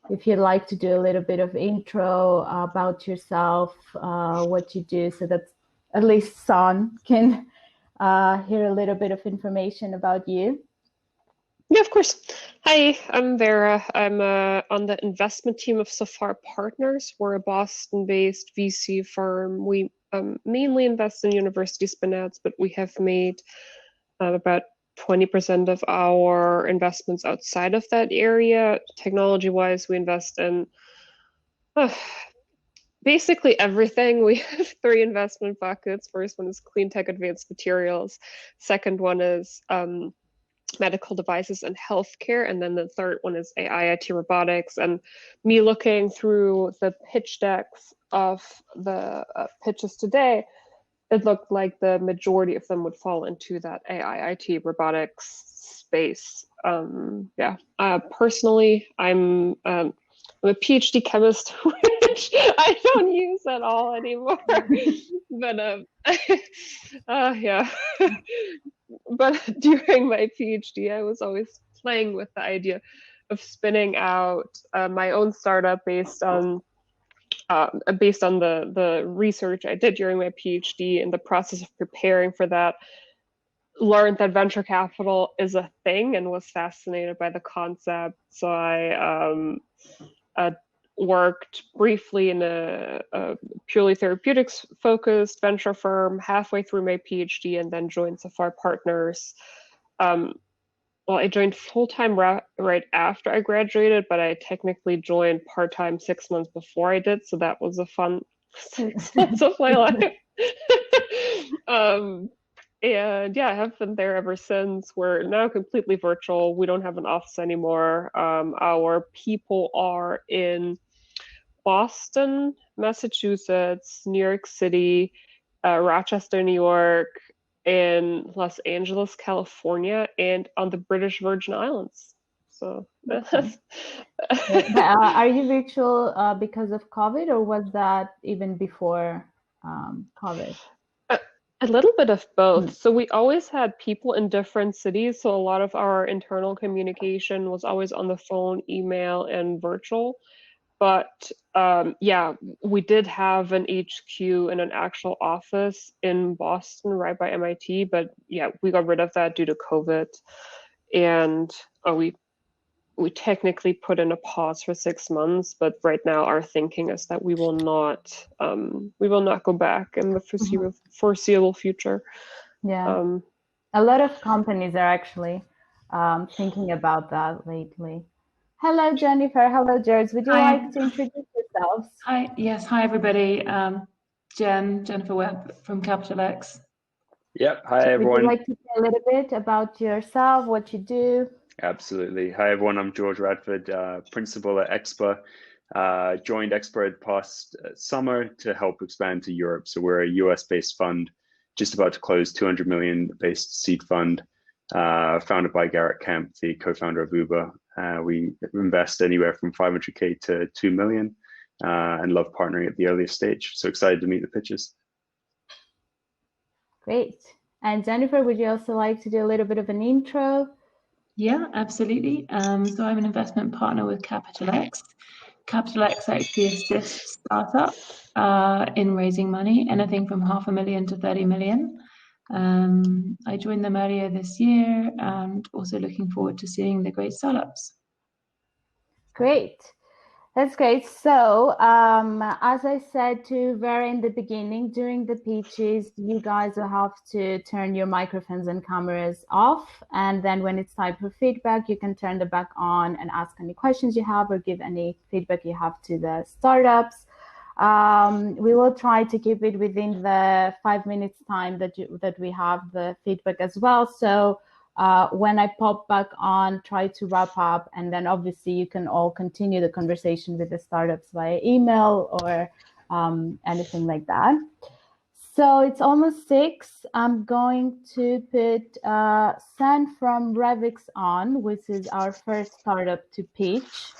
if you'd like to do a little bit of intro about yourself, what you do, so that at least Son can hear a little bit of information about you. Yeah, of course. Hi, I'm Vera. I'm on the investment team of Safar Partners. We're a Boston-based VC firm. We mainly invest in university spin-outs, but we have made about 20% of our investments outside of that area. Technology-wise, we invest in basically everything. We have 3 investment buckets. First one is clean tech advanced materials. Second one is medical devices and healthcare, and then the third one is AI, IT, robotics. And me looking through the pitch decks of the pitches today, it looked like the majority of them would fall into that AI, IT, robotics space. Personally, I'm a PhD chemist, which I don't use at all anymore. But yeah. But during my PhD, I was always playing with the idea of spinning out my own startup based on the research I did during my PhD. In the process of preparing for that, learned that venture capital is a thing and was fascinated by the concept. So I worked briefly in a purely therapeutics focused venture firm halfway through my PhD, and then joined Safar Partners. Well, I joined full-time right after I graduated, but I technically joined part-time 6 months before I did, so that was a fun 6 months of my life. And yeah, I have been there ever since. We're now completely virtual. We don't have an office anymore. Our people are in Boston, Massachusetts, New York City, Rochester, New York, in Los Angeles, California, and on the British Virgin Islands. So, are you virtual because of COVID, or was that even before COVID? A little bit of both. So we always had people in different cities. So a lot of our internal communication was always on the phone, email, and virtual. But yeah, we did have an HQ and an actual office in Boston, right by MIT. But yeah, we got rid of that due to COVID. And we technically put in a pause for 6 months, but right now our thinking is that we will not go back in the foreseeable future. Yeah, a lot of companies are actually thinking about that lately. Hello, Jennifer. Hello, George. Would you like to introduce yourselves? Hi. Yes. Hi, everybody. Jennifer Webb from Capital X. Yep. Hi, everyone. Would you like to say a little bit about yourself, what you do? Absolutely. Hi, everyone. I'm George Radford, principal at Expa. Joined Expa past summer to help expand to Europe. So we're a US-based fund, just about to close $200 million based seed fund, founded by Garrett Kemp, the co-founder of Uber. We invest anywhere from 500K to 2 million, and love partnering at the earliest stage. So excited to meet the pitches. Great. And Jennifer, would you also like to do a little bit of an intro? Yeah, absolutely. So I'm an investment partner with Capital X. Capital X actually assists startups in raising money, anything from $500,000 to 30 million. I joined them earlier this year, and also looking forward to seeing the great startups. Great. That's great. So as I said to Vera in the beginning, during the pitches, you guys will have to turn your microphones and cameras off. And then when it's time for feedback, you can turn them back on and ask any questions you have or give any feedback you have to the startups. We will try to keep it within the 5 minutes time that we have the feedback as well. So when I pop back on, try to wrap up, and then obviously you can all continue the conversation with the startups via email or anything like that. So it's almost 6. I'm going to put San from Revix on, which is our first startup to pitch.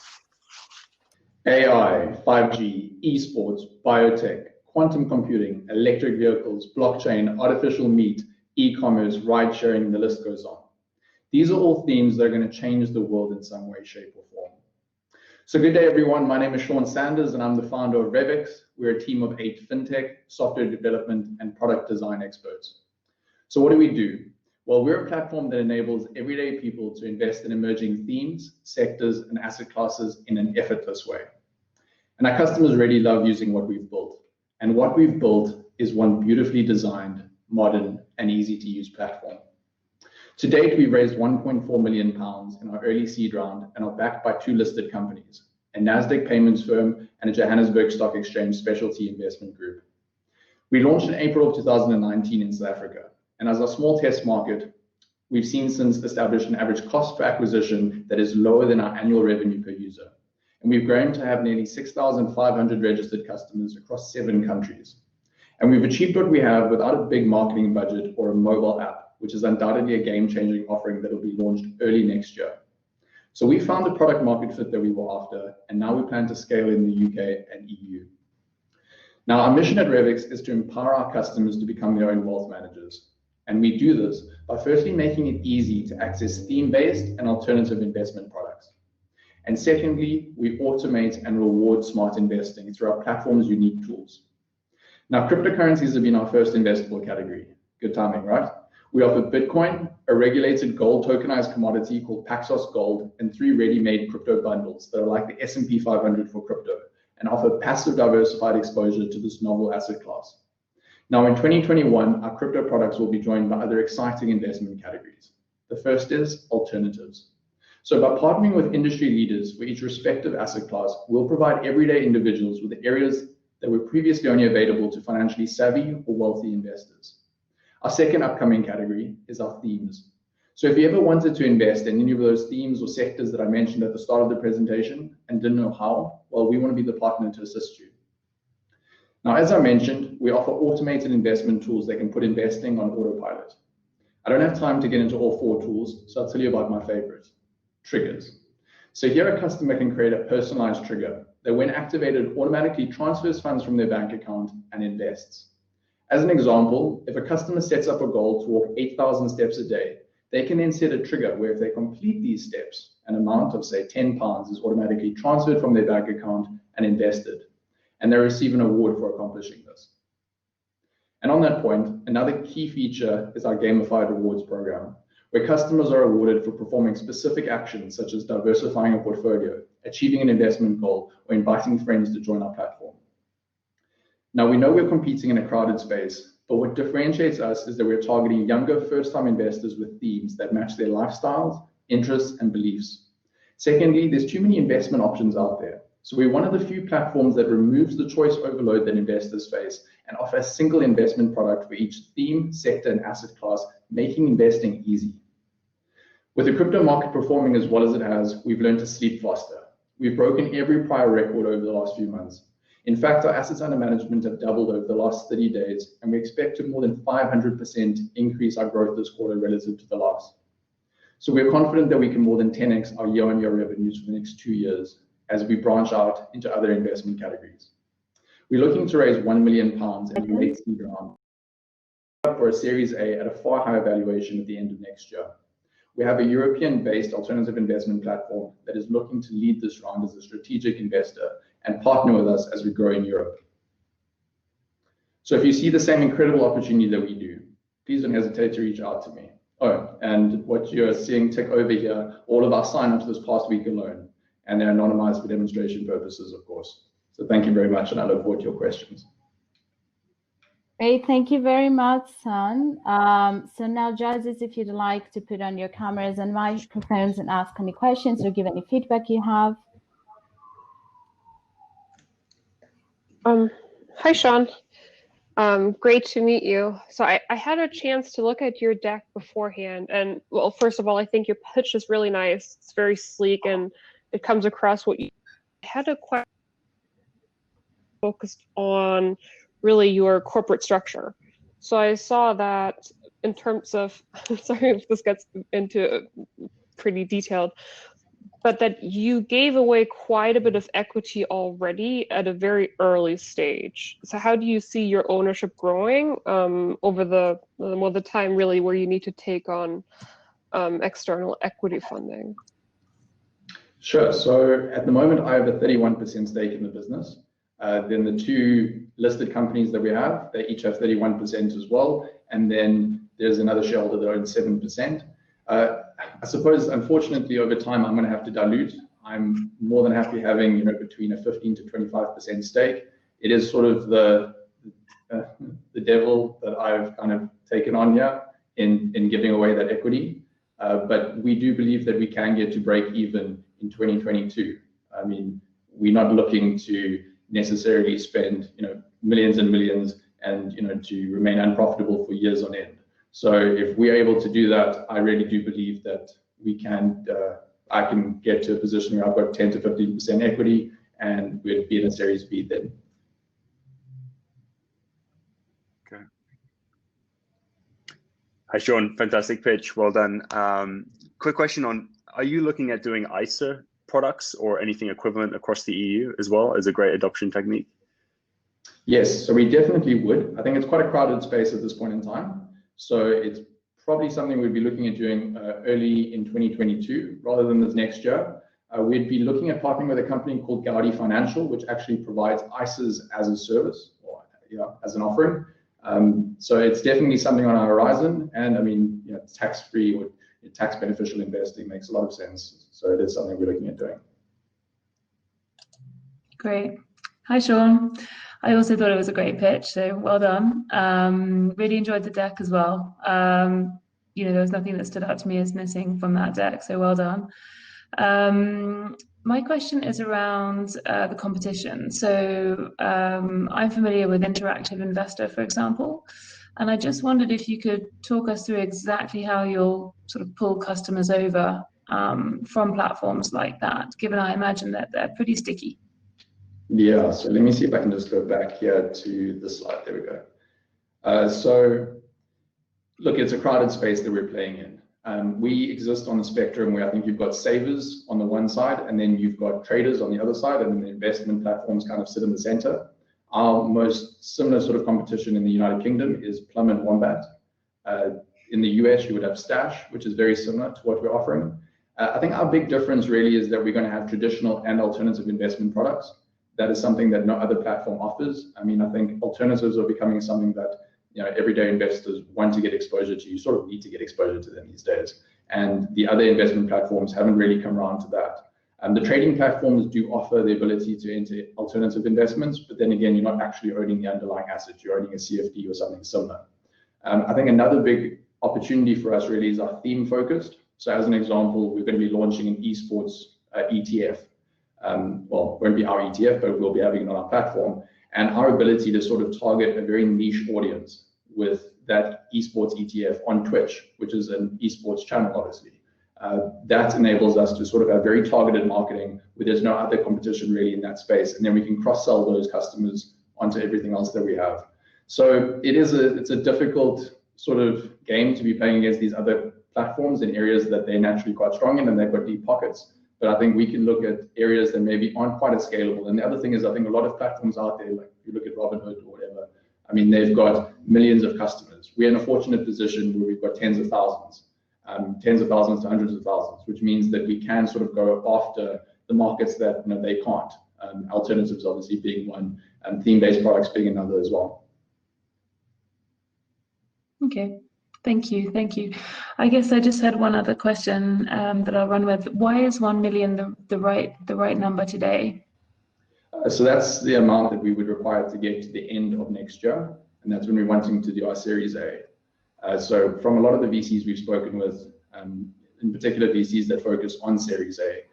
AI, 5G, esports, biotech, quantum computing, electric vehicles, blockchain, artificial meat, e-commerce, ride sharing, the list goes on. These are all themes that are going to change the world in some way, shape, or form. So good day, everyone. My name is Sean Sanders, and I'm the founder of Revix. We're a team of 8 fintech, software development, and product design experts. So what do we do? Well, we're a platform that enables everyday people to invest in emerging themes, sectors, and asset classes in an effortless way. And our customers really love using what we've built. And what we've built is one beautifully designed, modern, and easy-to-use platform. To date, we've raised £1.4 million in our early seed round and are backed by 2 listed companies, a Nasdaq payments firm and a Johannesburg Stock Exchange specialty investment group. We launched in April of 2019 in South Africa, and as our small test market, we've seen since established an average cost per acquisition that is lower than our annual revenue per user. And we've grown to have nearly 6,500 registered customers across 7 countries. And we've achieved what we have without a big marketing budget or a mobile app, which is undoubtedly a game-changing offering that will be launched early next year. So we found the product market fit that we were after, and now we plan to scale in the UK and EU. Now, our mission at Revix is to empower our customers to become their own wealth managers. And we do this by firstly making it easy to access theme-based and alternative investment products. And secondly, we automate and reward smart investing through our platform's unique tools. Now, cryptocurrencies have been our first investable category. Good timing, right? We offer Bitcoin, a regulated gold tokenized commodity called Paxos Gold, and 3 ready-made crypto bundles that are like the S&P 500 for crypto and offer passive diversified exposure to this novel asset class. Now in 2021, our crypto products will be joined by other exciting investment categories. The first is alternatives. So by partnering with industry leaders for each respective asset class, we'll provide everyday individuals with the areas that were previously only available to financially savvy or wealthy investors. Our second upcoming category is our themes. So if you ever wanted to invest in any of those themes or sectors that I mentioned at the start of the presentation and didn't know how, well, we want to be the partner to assist you. Now, as I mentioned, we offer automated investment tools that can put investing on autopilot. I don't have time to get into all 4 tools, so I'll tell you about my favorite, triggers. So here a customer can create a personalized trigger that when activated automatically transfers funds from their bank account and invests. As an example, if a customer sets up a goal to walk 8,000 steps a day, they can then set a trigger where if they complete these steps, an amount of say £10 is automatically transferred from their bank account and invested, and they receive an award for accomplishing this. And on that point, another key feature is our gamified rewards program, where customers are awarded for performing specific actions such as diversifying a portfolio, achieving an investment goal, or inviting friends to join our platform. Now, we know we're competing in a crowded space, but what differentiates us is that we're targeting younger first-time investors with themes that match their lifestyles, interests, and beliefs. Secondly, there's too many investment options out there. So we're one of the few platforms that removes the choice overload that investors face and offer a single investment product for each theme, sector, and asset class, making investing easy. With the crypto market performing as well as it has, we've learned to sleep faster. We've broken every prior record over the last few months. In fact, our assets under management have doubled over the last 30 days, and we expect to more than 500% increase our growth this quarter relative to the last. So we're confident that we can more than 10x our year-on-year revenues for the next 2 years as we branch out into other investment categories. We're looking to raise £1 million in the late seed round for a Series A at a far higher valuation at the end of next year. We have a European-based alternative investment platform that is looking to lead this round as a strategic investor and partner with us as we grow in Europe. So if you see the same incredible opportunity that we do, please don't hesitate to reach out to me. Oh, and what you're seeing tick over here, all of our signups this past week alone, and they're anonymized for demonstration purposes, of course. So thank you very much, and I look forward to your questions. Great, thank you very much, Son. So now, judges, if you'd like to put on your cameras and microphones and ask any questions or give any feedback you have. Hi, Sean. Great to meet you. So I had a chance to look at your deck beforehand, and well, first of all, I think your pitch is really nice. It's very sleek, and it comes across what you had a question focused on really your corporate structure. So I saw that in terms of, sorry if this gets into pretty detailed, but that you gave away quite a bit of equity already at a very early stage. So how do you see your ownership growing over the time really where you need to take on external equity funding? Sure. So at the moment, I have a 31% stake in the business. Then the two listed companies that we have, they each have 31% as well. And then there's another shareholder that owns 7%. I suppose, unfortunately, over time, I'm going to have to dilute. I'm more than happy having, between a 15 to 25% stake. It is sort of the devil that I've kind of taken on here in giving away that equity. But we do believe that we can get to break even in 2022. I mean, we're not looking to necessarily spend, millions and millions and, to remain unprofitable for years on end. So if we're able to do that, I really do believe that we can, I can get to a position where I've got 10 to 15% equity and we'd be in a Series B then. Okay. Hi, Sean. Fantastic pitch. Well done. Quick question on, are you looking at doing ISA products or anything equivalent across the EU as well as a great adoption technique? Yes, so we definitely would. I think it's quite a crowded space at this point in time. So it's probably something we'd be looking at doing early in 2022 rather than this next year. We'd be looking at partnering with a company called Gaudi Financial, which actually provides ISAs as a service or as an offering. So it's definitely something on our horizon. And I mean, tax-free or tax beneficial investing makes a lot of sense. So it is something we're looking at doing. Great. Hi, Sean. I also thought it was a great pitch, so well done. Really enjoyed the deck as well. There was nothing that stood out to me as missing from that deck, so well done. My question is around the competition. So I'm familiar with Interactive Investor, for example, and I just wondered if you could talk us through exactly how you'll sort of pull customers over from platforms like that, given I imagine that they're pretty sticky. Yeah, so let me see if I can just go back here to the slide. There we go. So look, it's a crowded space that we're playing in. We exist on the spectrum where I think you've got savers on the one side, and then you've got traders on the other side, and then the investment platforms kind of sit in the center. Our most similar sort of competition in the United Kingdom is Plum and Wombat. In the US, you would have Stash, which is very similar to what we're offering. I think our big difference really is that we're going to have traditional and alternative investment products. That is something that no other platform offers. I mean, I think alternatives are becoming something that everyday investors want to get exposure to. You sort of need to get exposure to them these days. And the other investment platforms haven't really come around to that. The trading platforms do offer the ability to enter alternative investments, but then again, you're not actually owning the underlying asset. You're owning a CFD or something similar. I think another big opportunity for us really is our theme focused. So as an example, we're going to be launching an esports ETF. Well, it won't be our ETF, but we'll be having it on our platform. And our ability to sort of target a very niche audience with that esports ETF on Twitch, which is an esports channel, obviously. That enables us to sort of have very targeted marketing where there's no other competition really in that space. And then we can cross-sell those customers onto everything else that we have. So it's a difficult sort of game to be playing against these other platforms in areas that they're naturally quite strong in and they've got deep pockets. But I think we can look at areas that maybe aren't quite as scalable. And the other thing is I think a lot of platforms out there, like if you look at Robinhood or whatever, I mean, they've got millions of customers. We're in a fortunate position where we've got tens of thousands to hundreds of thousands, which means that we can sort of go after the markets that they can't. Alternatives obviously being one, and theme-based products being another as well. Okay. Thank you. I guess I just had one other question that I'll run with. Why is 1 million the right number today? So that's the amount that we would require to get to the end of next year, and that's when we're wanting to do our Series A. So from a lot of the VCs we've spoken with, in particular VCs that focus on Series A,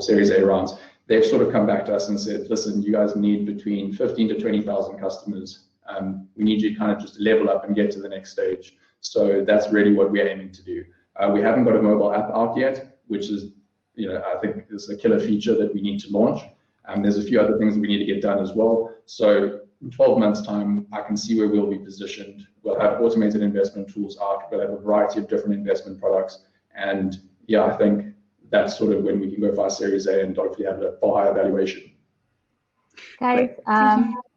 Series A rounds, they've sort of come back to us and said, listen, you guys need between 15 to 20,000 customers. We need you to kind of just level up and get to the next stage. So that's really what we're aiming to do. We haven't got a mobile app out yet, which is, I think is a killer feature that we need to launch. There's a few other things that we need to get done as well. So in 12 months time, I can see where we'll be positioned. We'll have automated investment tools out. We'll have a variety of different investment products. And yeah, I think that's sort of when we can go for our Series A and hopefully have a far higher valuation. Guys,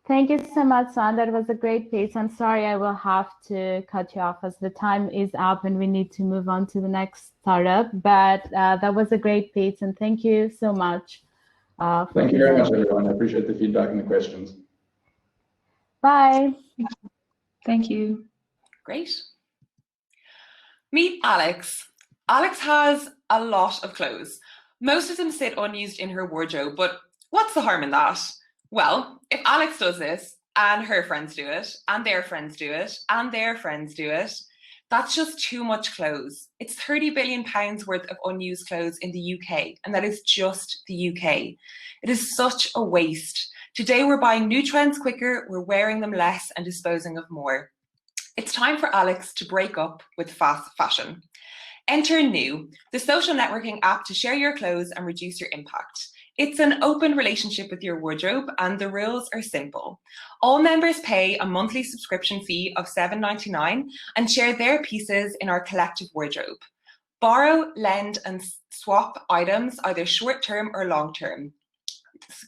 Thank you so much, Son. That was a great piece. I'm sorry I will have to cut you off as the time is up and we need to move on to the next startup. But that was a great piece, and thank you so much. Thank you very much, everyone. I appreciate the feedback and the questions. Bye. Thank you. Great. Meet Alex. Alex has a lot of clothes. Most of them sit unused in her wardrobe, but what's the harm in that? Well, if Alex does this, and her friends do it, and their friends do it, and their friends do it, that's just too much clothes. It's £30 billion worth of unused clothes in the UK, and that is just the UK. It is such a waste. Today we're buying new trends quicker, we're wearing them less and disposing of more. It's time for Alex to break up with fast fashion. Enter New, the social networking app to share your clothes and reduce your impact. It's an open relationship with your wardrobe, and the rules are simple. All members pay a monthly subscription fee of $7.99 and share their pieces in our collective wardrobe. Borrow, lend, and swap items, either short-term or long-term.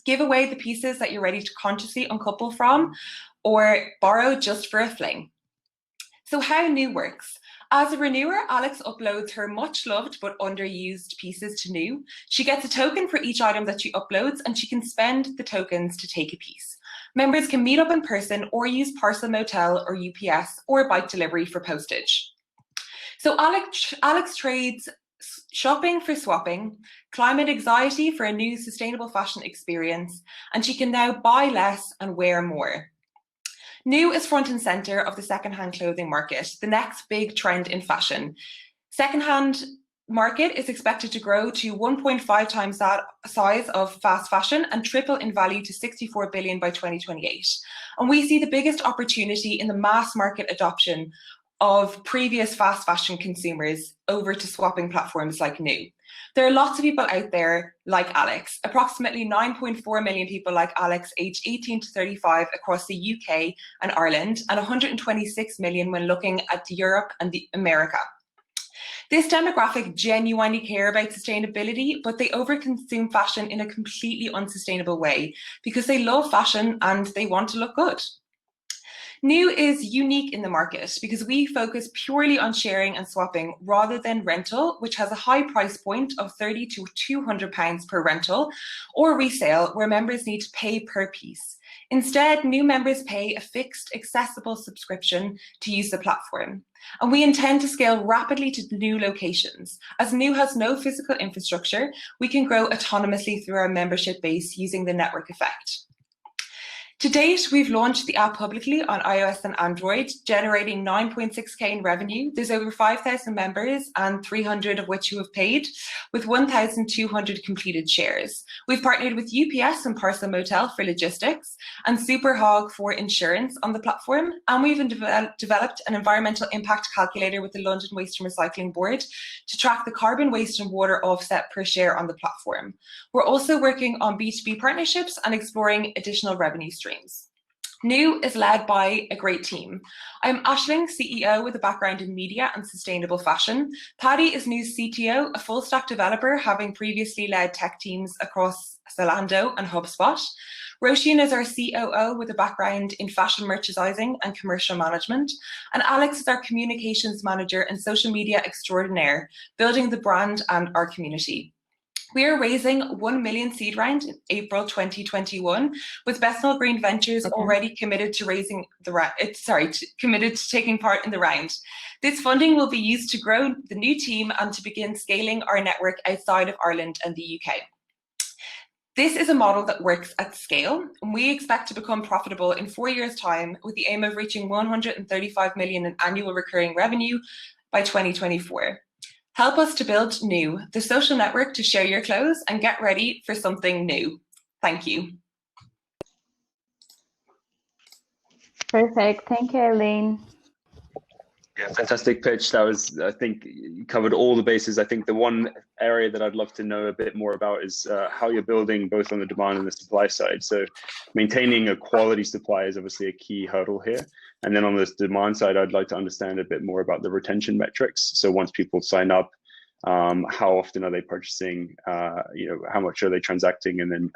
Give away the pieces that you're ready to consciously uncouple from, or borrow just for a fling. So how New works. As a renewer, Alex uploads her much loved but underused pieces to New. She gets a token for each item that she uploads, and she can spend the tokens to take a piece. Members can meet up in person or use Parcel Motel or UPS or bike delivery for postage. So Alex trades shopping for swapping, climate anxiety for a new sustainable fashion experience, and she can now buy less and wear more. New is front and center of the secondhand clothing market, the next big trend in fashion. Secondhand market is expected to grow to 1.5 times that size of fast fashion and triple in value to 64 billion by 2028. And we see the biggest opportunity in the mass market adoption of previous fast fashion consumers over to swapping platforms like New. There are lots of people out there like Alex, approximately 9.4 million people like Alex aged 18 to 35 across the UK and Ireland, and 126 million when looking at Europe and America. This demographic genuinely care about sustainability, but they overconsume fashion in a completely unsustainable way because they love fashion and they want to look good. New is unique in the market because we focus purely on sharing and swapping rather than rental, which has a high price point of £30 to £200 per rental, or resale, where members need to pay per piece. Instead, new members pay a fixed, accessible subscription to use the platform. And we intend to scale rapidly to new locations. As New has no physical infrastructure, we can grow autonomously through our membership base using the network effect. To date, we've launched the app publicly on iOS and Android, generating 9.6k in revenue. There's over 5,000 members, and 300 of which who have paid, with 1,200 completed shares. We've partnered with UPS and Parcel Motel for logistics, and Superhog for insurance on the platform. And we've developed an environmental impact calculator with the London Waste and Recycling Board to track the carbon, waste and water offset per share on the platform. We're also working on B2B partnerships and exploring additional revenue streams. New is led by a great team. I'm Aisling, CEO with a background in media and sustainable fashion. Paddy is New's CTO, a full stack developer, having previously led tech teams across Zalando and HubSpot. Roisin is our COO with a background in fashion merchandising and commercial management. And Alex is our communications manager and social media extraordinaire, building the brand and our community. We are raising 1 million seed round in April 2021, with Bethnal Green Ventures already committed to raising the committed to taking part in the round. This funding will be used to grow the new team and to begin scaling our network outside of Ireland and the UK. This is a model that works at scale, and we expect to become profitable in 4 years' time, with the aim of reaching 135 million in annual recurring revenue by 2024. Help us to build New, the social network to share your clothes and get ready for something new. Thank you. Perfect. Thank you, Eileen. Yeah, fantastic pitch. That was, I think, you covered all the bases. I think the one area that I'd love to know a bit more about is how you're building both on the demand and the supply side. So maintaining a quality supply is obviously a key hurdle here. And then on the demand side, I'd like to understand a bit more about the retention metrics. So once people sign up, how often are they purchasing? How much are they transacting? And then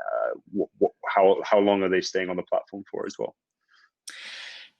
how long are they staying on the platform for as well?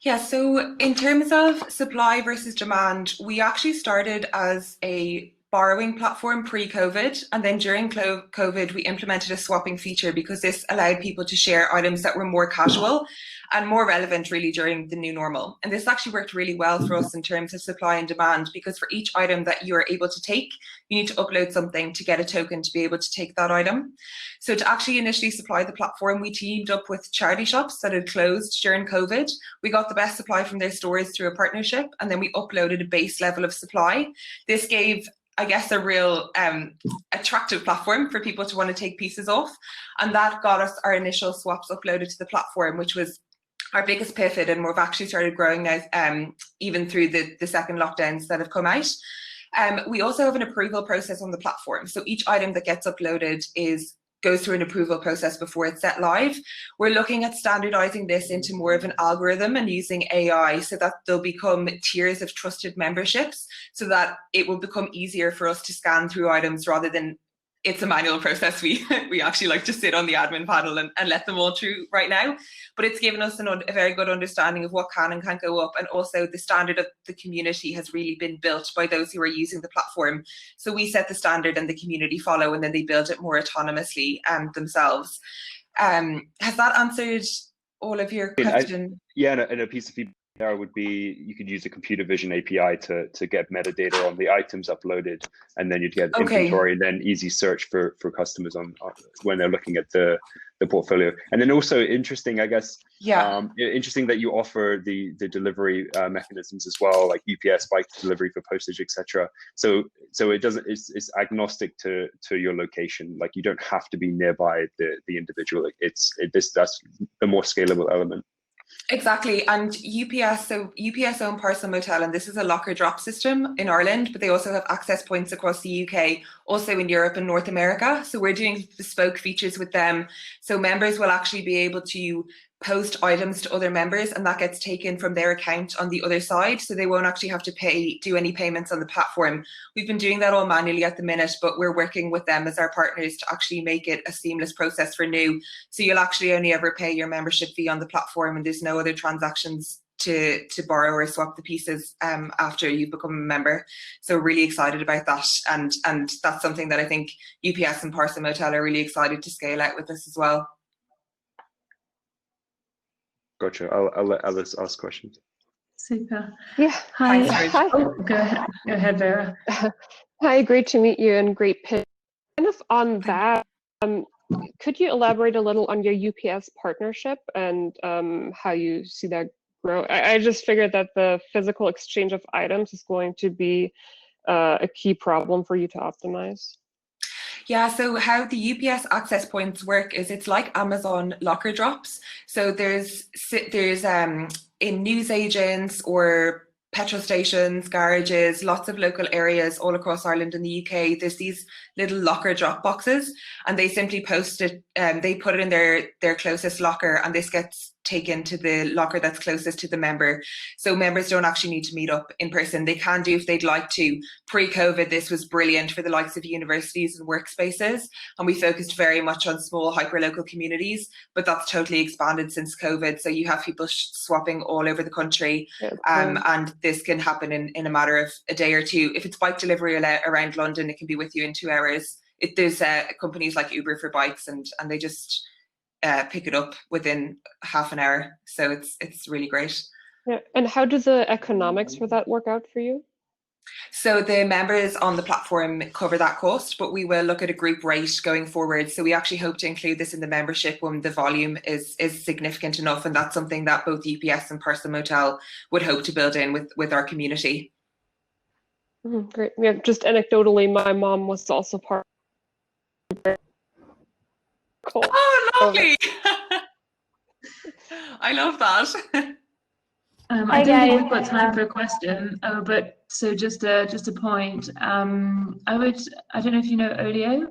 Yeah, so in terms of supply versus demand, we actually started as a borrowing platform pre-COVID, and then during COVID we implemented a swapping feature because this allowed people to share items that were more casual and more relevant really during the new normal. And this actually worked really well for us in terms of supply and demand, because for each item that you are able to take, you need to upload something to get a token to be able to take that item. So to actually initially supply the platform, we teamed up with charity shops that had closed during COVID. We got the best supply from their stores through a partnership, and then we uploaded a base level of supply. This gave, I guess, a real attractive platform for people to want to take pieces off. And that got us our initial swaps uploaded to the platform, which was our biggest pivot, and we've actually started growing now, even through the second lockdowns that have come out. We also have an approval process on the platform. So each item that gets uploaded goes through an approval process before it's set live. We're looking at standardizing this into more of an algorithm and using AI so that they'll become tiers of trusted memberships, so that it will become easier for us to scan through items rather than it's a manual process. We actually like to sit on the admin panel and let them all through right now. But it's given us a very good understanding of what can and can't go up. And also the standard of the community has really been built by those who are using the platform. So we set the standard and the community follow, and then they build it more autonomously themselves. Has that answered all of your question? Yeah, and a piece of feedback there would be you could use a computer vision API to get metadata on the items uploaded, and then you'd get inventory and then easy search for customers on when they're looking at the portfolio. And then also interesting, I guess, interesting that you offer the delivery mechanisms as well, like UPS, bike delivery for postage, etc. So it's agnostic to your location. Like you don't have to be nearby the individual. That's the more scalable element. Exactly. And UPS own Parcel Motel, and this is a locker drop system in Ireland, but they also have access points across the UK, also in Europe and North America. So we're doing bespoke features with them. So members will actually be able to post items to other members, and that gets taken from their account on the other side. So they won't actually have to do any payments on the platform. We've been doing that all manually at the minute, but we're working with them as our partners to actually make it a seamless process for new. So you'll actually only ever pay your membership fee on the platform, and there's no other transactions to borrow or swap the pieces after you've become a member. So really excited about that, and that's something that I think UPS and Parcel Motel are really excited to scale out with us as well. Gotcha. I'll let Alice ask questions. Super. Yeah. Hi. Hi. Oh, go ahead, Vera. Hi, great to meet you, and great pitch. Kind of on that, could you elaborate a little on your UPS partnership and how you see that grow? I just figured that the physical exchange of items is going to be a key problem for you to optimize. Yeah, so how the UPS access points work is it's like Amazon locker drops. So there's in newsagents or petrol stations, garages, lots of local areas all across Ireland and the UK, there's these little locker drop boxes, and they simply post it, they put it in their closest locker, and this gets taken to the locker that's closest to the member. So members don't actually need to meet up in person. They can do if they'd like to. Pre-COVID, this was brilliant for the likes of universities and workspaces, and we focused very much on small hyperlocal communities, but that's totally expanded since COVID. So you have people swapping all over the country, and this can happen in a matter of a day or two. If it's bike delivery around London, it can be with you in 2 hours. There's companies like Uber for bikes, and they just pick it up within half an hour. So it's really great. Yeah. And how do the economics for that work out for you? So the members on the platform cover that cost, but we will look at a group rate going forward. So we actually hope to include this in the membership when the volume is significant enough, and that's something that both UPS and Parcel Motel would hope to build in with our community. Great. Yeah, just anecdotally, my mom was also part of it. Cool. Oh, lovely. I love that. I don't think we've got time for a question, but so just a point. I don't know if you know Olio.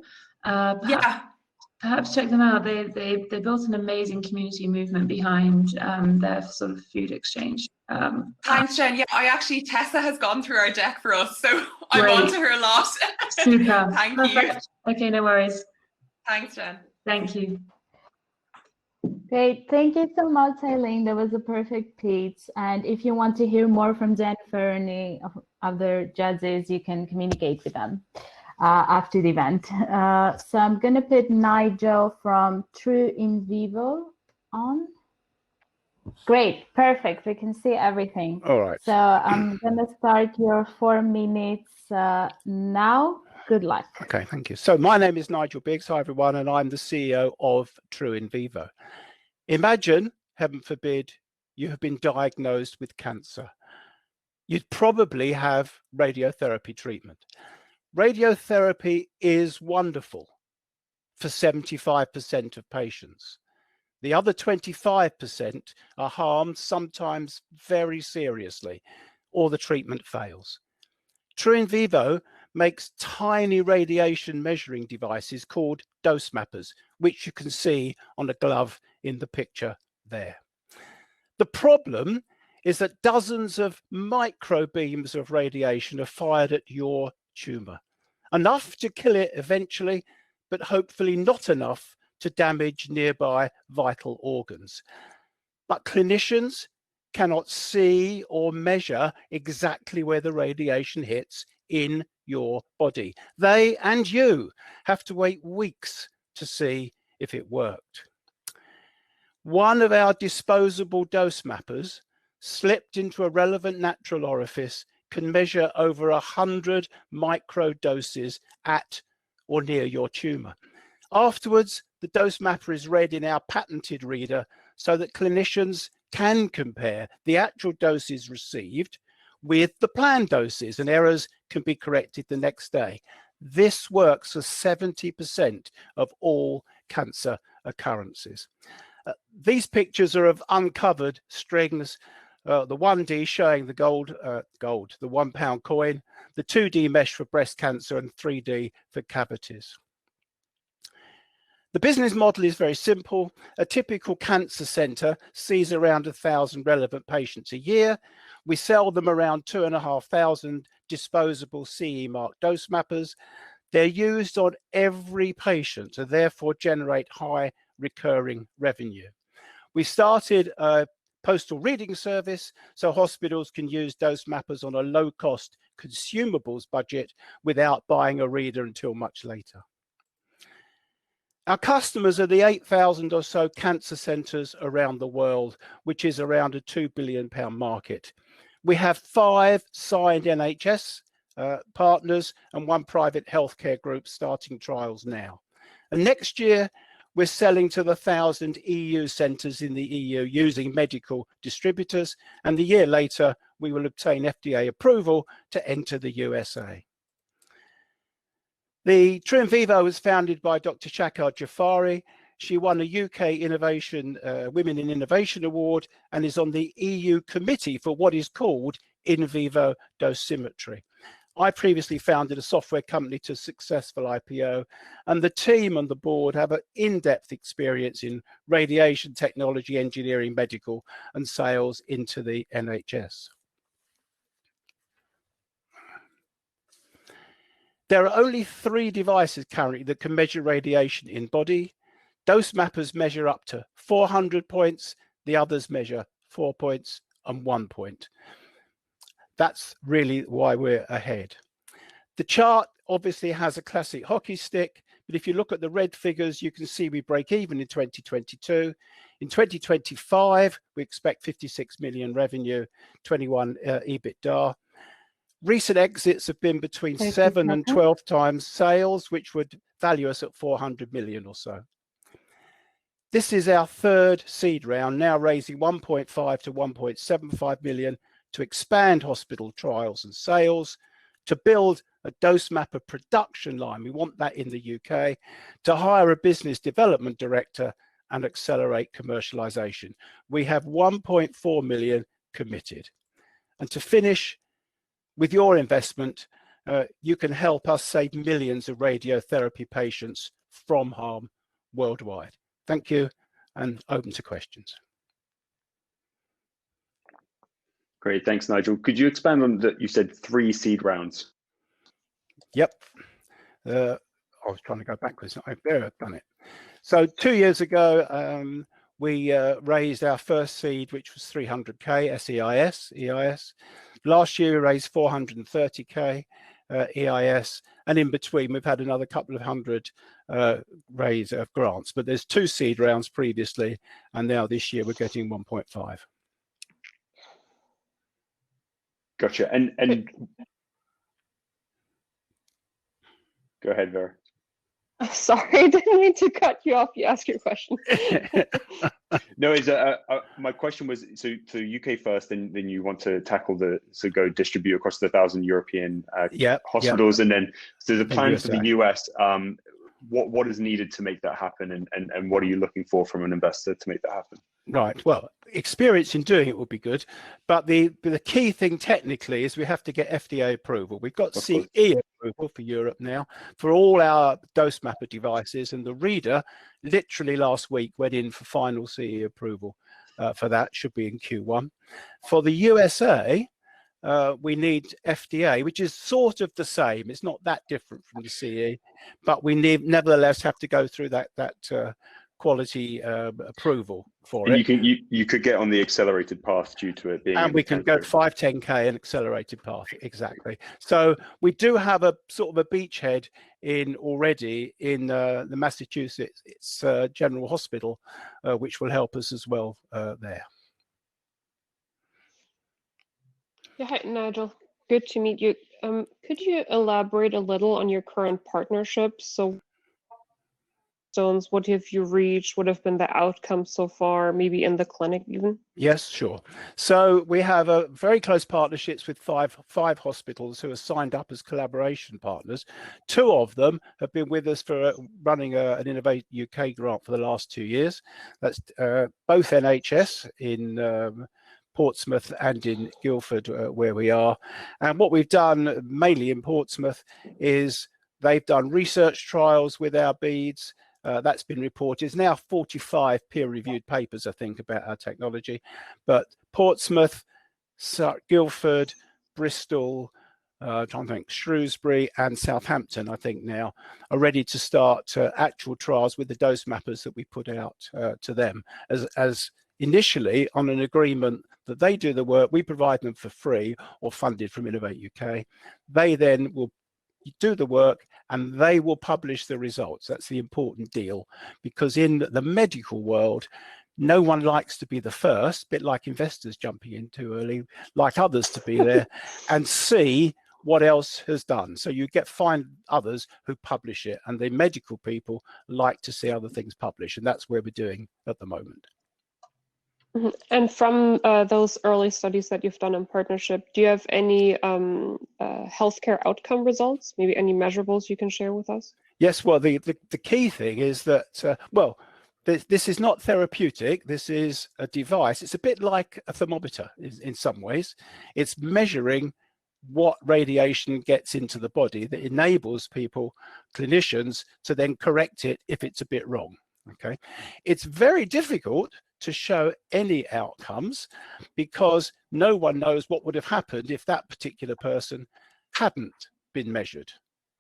Perhaps check them out. They built an amazing community movement behind their sort of food exchange. Thanks, Jen. Yeah, Tessa has gone through our deck for us, so I'm on to her a lot. Super. Thank Perfect. you. Okay, no worries. Thanks, Jen. Thank you. Great. Thank you so much, Eileen. That was a perfect pitch. And if you want to hear more from Jennifer and any of other judges, you can communicate with them after the event. So I'm going to put Nigel from TrueInvivo on. Great. Perfect. We can see everything. All right. So I'm going to start your 4 minutes now. Good luck. Okay, thank you. So my name is Nigel Biggs. Hi, everyone, and I'm the CEO of TrueInvivo. Imagine, heaven forbid, you have been diagnosed with cancer. You'd probably have radiotherapy treatment. Radiotherapy is wonderful for 75% of patients. The other 25% are harmed, sometimes very seriously, or the treatment fails. TrueInvivo makes tiny radiation measuring devices called dose mappers, which you can see on a glove in the picture there. The problem is that dozens of microbeams of radiation are fired at your tumor, enough to kill it eventually, but hopefully not enough to damage nearby vital organs. But clinicians cannot see or measure exactly where the radiation hits in your body. They and you have to wait weeks to see if it worked. One of our disposable dose mappers slipped into a relevant natural orifice can measure over 100 micro doses at or near your tumor. Afterwards, the dose mapper is read in our patented reader so that clinicians can compare the actual doses received with the planned doses, and errors can be corrected the next day. This works for 70% of all cancer occurrences. These pictures are of uncovered strings, the 1D showing the gold, the £1 coin, the 2D mesh for breast cancer, and 3D for cavities. The business model is very simple. A typical cancer center sees around 1,000 relevant patients a year. We sell them around 2,500 disposable CE mark dose mappers. They're used on every patient and therefore generate high recurring revenue. We started a postal reading service so hospitals can use dose mappers on a low-cost consumables budget without buying a reader until much later. Our customers are the 8,000 or so cancer centres around the world, which is around a £2 billion market. We have 5 signed NHS partners and 1 private healthcare group starting trials now. And next year, we're selling to the 1,000 EU centres in the EU using medical distributors. And the year later, we will obtain FDA approval to enter the USA. The TrueInvivo was founded by Dr. Shakar Jafari. She won a UK Innovation Women in Innovation Award and is on the EU committee for what is called in vivo dosimetry. I previously founded a software company to successful IPO, and the team on the board have an in-depth experience in radiation technology, engineering, medical, and sales into the NHS. There are only 3 devices currently that can measure radiation in body. Dose mappers measure up to 400 points. The others measure 4 points and 1 point. That's really why we're ahead. The chart obviously has a classic hockey stick, but if you look at the red figures, you can see we break even in 2022. In 2025, we expect 56 million revenue, 21 EBITDA. Recent exits have been between 7 and 12 times sales, which would value us at 400 million or so. This is our 3rd seed round, now raising 1.5 to 1.75 million to expand hospital trials and sales, to build a dose mapper production line. We want that in the UK, to hire a business development director and accelerate commercialization. We have 1.4 million committed. And to finish, with your investment, you can help us save millions of radiotherapy patients from harm worldwide. Thank you, and open to questions. Great, thanks, Nigel. Could you expand on that? You said 3 seed rounds. Yep. I was trying to go backwards. I've done it. So 2 years ago, we raised our first seed, which was 300k EIS. Last year we raised 430k EIS, and in between we've had another couple of hundred raise of grants. But there's 2 seed rounds previously, and now this year we're getting 1.5. Gotcha. And go ahead, Vera. Sorry, I didn't mean to cut you off. You ask your question. No, my question was, so UK first, then you want to tackle go distribute across the 1,000 European hospitals, and then so the plan for the US. What is needed to make that happen, and what are you looking for from an investor to make that happen? Right. Well, experience in doing it would be good, but the key thing technically is we have to get FDA approval. We've got CE approval for Europe now for all our dose mapper devices, and the reader literally last week went in for final CE approval for that. Should be in Q1. For the USA, we need FDA, which is sort of the same. It's not that different from the CE, but we nevertheless have to go through that quality approval for it. You could get on the accelerated path due to it being. And we can go 510k and accelerated path, exactly. So we do have a sort of a beachhead already in the Massachusetts General Hospital, which will help us as well there. Yeah, hi, Nigel. Good to meet you. Could you elaborate a little on your current partnerships? So, what have you reached? What have been the outcomes so far, maybe in the clinic even? Yes, sure. So we have very close partnerships with five hospitals who are signed up as collaboration partners. 2 of them have been with us for running an Innovate UK grant for the last 2 years. That's both NHS in Portsmouth and in Guildford, where we are. And what we've done mainly in Portsmouth is they've done research trials with our beads. That's been reported. There's now 45 peer-reviewed papers, I think, about our technology. But Portsmouth, Guildford, Bristol, trying to think, Shrewsbury and Southampton, I think now, are ready to start actual trials with the dose mappers that we put out to them as initially on an agreement that they do the work, we provide them for free or funded from Innovate UK. They then will do the work and they will publish the results. That's the important deal, because in the medical world, no one likes to be the first, a bit like investors jumping in too early, like others to be there and see what else has done. So you find others who publish it, and the medical people like to see other things published, and that's where we're doing at the moment. Mm-hmm. And from those early studies that you've done in partnership, do you have any healthcare outcome results, maybe any measurables you can share with us? Yes, well, the key thing is that, this is not therapeutic. This is a device. It's a bit like a thermometer in some ways. It's measuring what radiation gets into the body that enables clinicians, to then correct it if it's a bit wrong. Okay, it's very difficult to show any outcomes because no one knows what would have happened if that particular person hadn't been measured.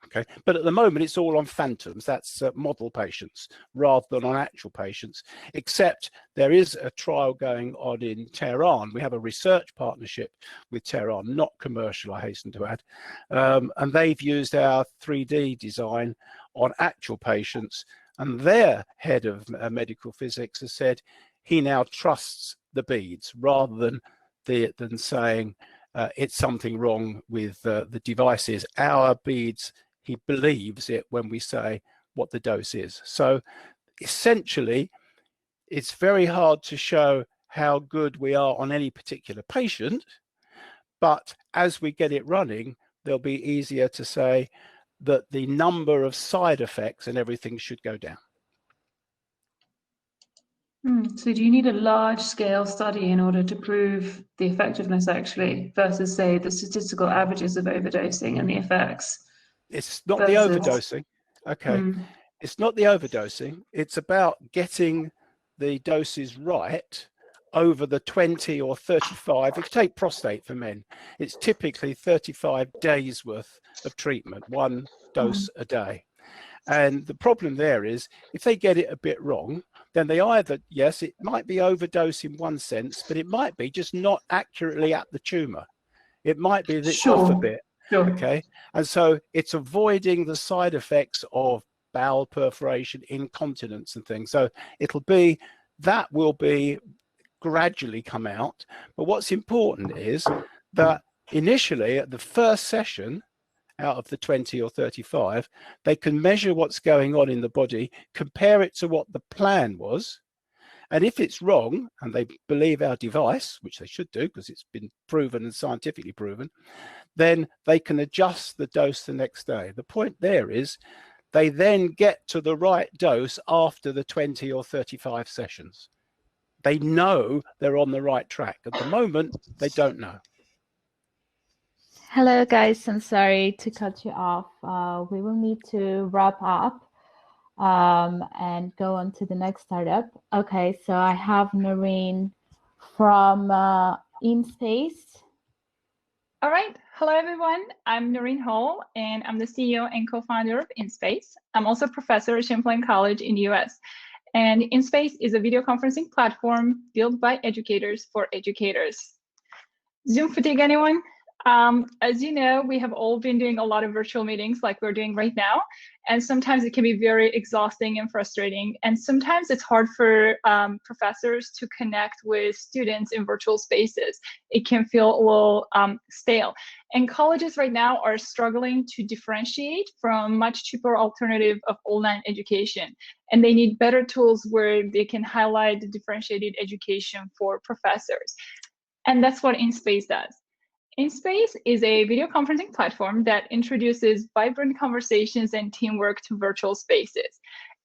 Okay, but at the moment it's all on phantoms. That's model patients rather than on actual patients, except there is a trial going on in Tehran. We have a research partnership with Tehran, not commercial, I hasten to add, and they've used our 3D design on actual patients, and their head of medical physics has said he now trusts the beads rather than saying it's something wrong with the devices. Our beads, he believes it when we say what the dose is. So essentially, it's very hard to show how good we are on any particular patient, but as we get it running, they'll be easier to say that the number of side effects and everything should go down. So do you need a large scale study in order to prove the effectiveness actually versus say the statistical averages of overdosing and the effects? It's not the overdosing. Okay. It's not the overdosing. It's about getting the doses right over the 20 or 35. If you take prostate for men, it's typically 35 days worth of treatment, 1 dose a day. And the problem there is if they get it a bit wrong, then they either, yes, it might be overdose in one sense, but it might be just not accurately at the tumor. It might be that it's off a bit. Okay. And so it's avoiding the side effects of bowel perforation, incontinence and things. So it'll be, that will be gradually come out. But what's important is that initially at the first session, out of the 20 or 35, they can measure what's going on in the body, compare it to what the plan was. And if it's wrong, and they believe our device, which they should do because it's been proven and scientifically proven, then they can adjust the dose the next day. The point there is they then get to the right dose after the 20 or 35 sessions. They know they're on the right track. At the moment, they don't know. Hello, guys. I'm sorry to cut you off. We will need to wrap up and go on to the next startup. Okay, so I have Noreen from InSpace. All right. Hello, everyone. I'm Noreen Hall, and I'm the CEO and co-founder of InSpace. I'm also a professor at Champlain College in the US. And InSpace is a video conferencing platform built by educators for educators. Zoom fatigue, anyone? As you know, we have all been doing a lot of virtual meetings like we're doing right now. And sometimes it can be very exhausting and frustrating. And sometimes it's hard for professors to connect with students in virtual spaces. It can feel a little stale. And colleges right now are struggling to differentiate from much cheaper alternative of online education. And they need better tools where they can highlight the differentiated education for professors. And that's what InSpace does. InSpace is a video conferencing platform that introduces vibrant conversations and teamwork to virtual spaces.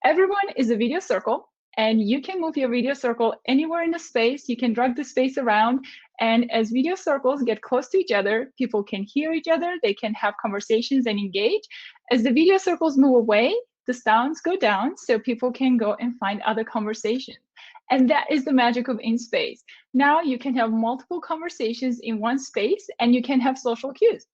Everyone is a video circle, and you can move your video circle anywhere in the space. You can drag the space around, and as video circles get close to each other, people can hear each other, they can have conversations and engage. As the video circles move away, the sounds go down so people can go and find other conversations. And that is the magic of InSpace. Now you can have multiple conversations in one space and you can have social cues.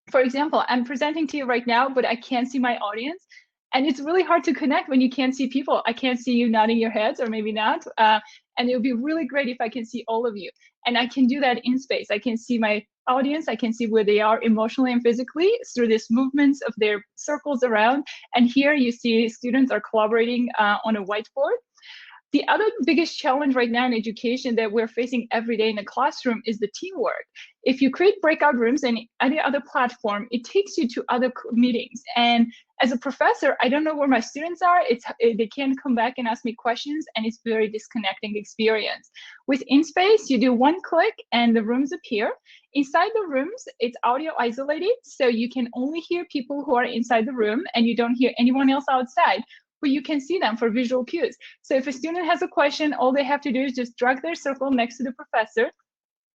For example, I'm presenting to you right now, but I can't see my audience. And it's really hard to connect when you can't see people. I can't see you nodding your heads or maybe not. And it would be really great if I can see all of you. And I can do that in space. I can see my audience. I can see where they are emotionally and physically through these movements of their circles around. And here you see students are collaborating on a whiteboard. The other biggest challenge right now in education that we're facing every day in the classroom is the teamwork. If you create breakout rooms in any other platform, it takes you to other meetings. And as a professor, I don't know where my students are. They can't come back and ask me questions, and it's a very disconnecting experience. With InSpace, you do one click and the rooms appear. Inside the rooms, it's audio isolated, so you can only hear people who are inside the room and you don't hear anyone else outside. But you can see them for visual cues. So if a student has a question, all they have to do is just drag their circle next to the professor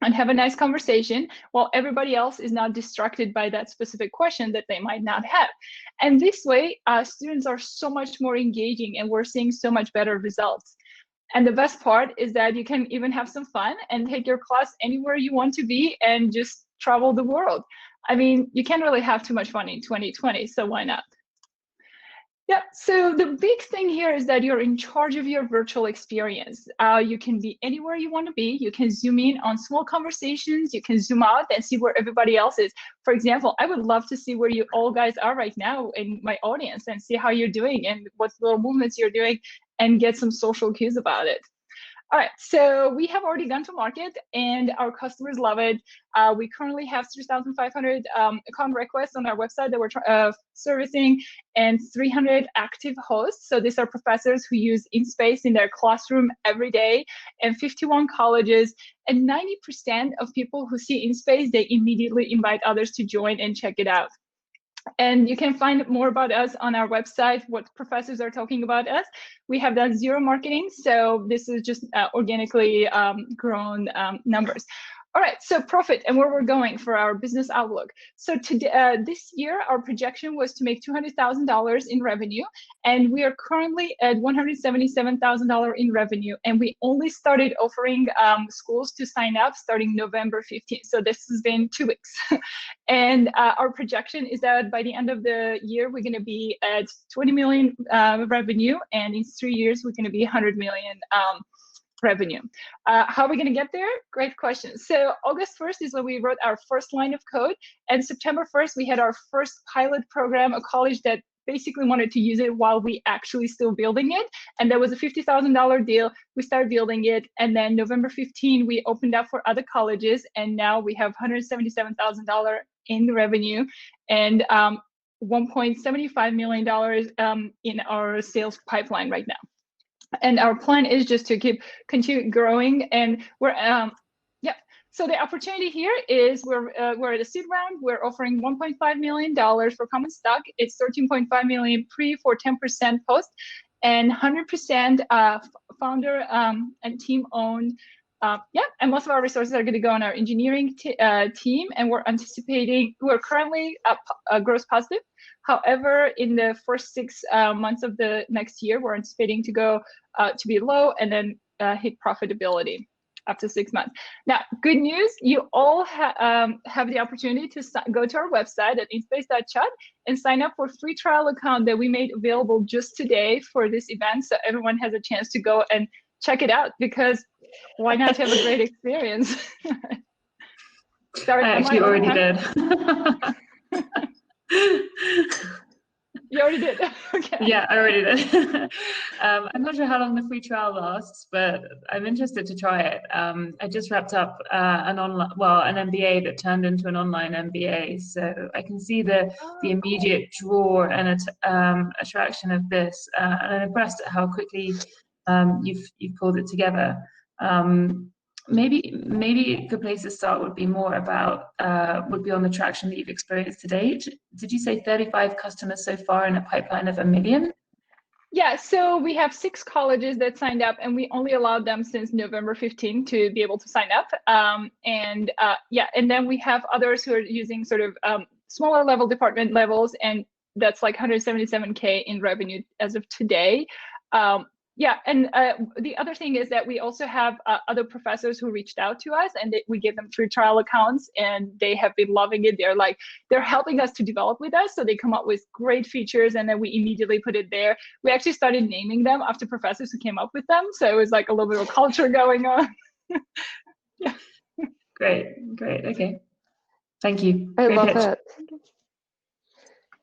and have a nice conversation while everybody else is not distracted by that specific question that they might not have. And this way, students are so much more engaging and we're seeing so much better results. And the best part is that you can even have some fun and take your class anywhere you want to be and just travel the world. I mean, you can't really have too much fun in 2020, so why not? Yeah, so the big thing here is that you're in charge of your virtual experience. You can be anywhere you want to be. You can zoom in on small conversations. You can zoom out and see where everybody else is. For example, I would love to see where you all guys are right now in my audience and see how you're doing and what little movements you're doing and get some social cues about it. All right, so we have already gone to market and our customers love it. We currently have 3,500 account requests on our website that we're servicing and 300 active hosts. So these are professors who use InSpace in their classroom every day and 51 colleges. And 90% of people who see InSpace, they immediately invite others to join and check it out. And you can find more about us on our website, what professors are talking about us. We have done zero marketing, so this is just organically grown numbers. All right, so profit and where we're going for our business outlook. So this year, our projection was to make $200,000 in revenue, and we are currently at $177,000 in revenue, and we only started offering schools to sign up starting November 15th. So this has been 2 weeks. And our projection is that by the end of the year, we're going to be at 20 million revenue, and in 3 years, we're going to be 100 million revenue. How are we going to get there? Great question. So August 1st is when we wrote our first line of code, and September 1st we had our first pilot program, a college that basically wanted to use it while we actually still building it, and that was a $50,000 deal. We started building it, and then November 15 we opened up for other colleges, and now we have $177,000 in revenue and $1.75 million in our sales pipeline right now. And our plan is just to continue growing, and we're So the opportunity here is we're at a seed round. We're offering $1.5 million for common stock. It's $13.5 million pre for 10% post, and 100% founder and team owned. And most of our resources are going to go on our engineering team, and we're currently gross positive. However, in the first 6 months of the next year, we're anticipating to go to be low and then hit profitability after 6 months. Now, good news, you all have the opportunity to go to our website at inspace.chat and sign up for a free trial account that we made available just today for this event, so everyone has a chance to go and check it out, because why not have a great experience? Sorry, I actually already did. You already did? Okay. Yeah, I already did. I'm not sure how long the free trial lasts, but I'm interested to try it. I just wrapped up an MBA that turned into an online MBA, so I can see the immediate draw and attraction of this, and I'm impressed at how quickly you've pulled it together. Maybe a good place to start would be more about on the traction that you've experienced to date. Did you say 35 customers so far in a pipeline of 1 million? Yeah, so we have 6 colleges that signed up, and we only allowed them since November 15 to be able to sign up. And then we have others who are using sort of smaller level department levels, and that's like 177K in revenue as of today. The other thing is that we also have other professors who reached out to us, and we gave them free trial accounts, and they have been loving it. They're helping us to develop with us, so they come up with great features, and then we immediately put it there. We actually started naming them after professors who came up with them, so it was like a little bit of culture going on. Yeah. Great. Okay. Thank you. I love pitch. it.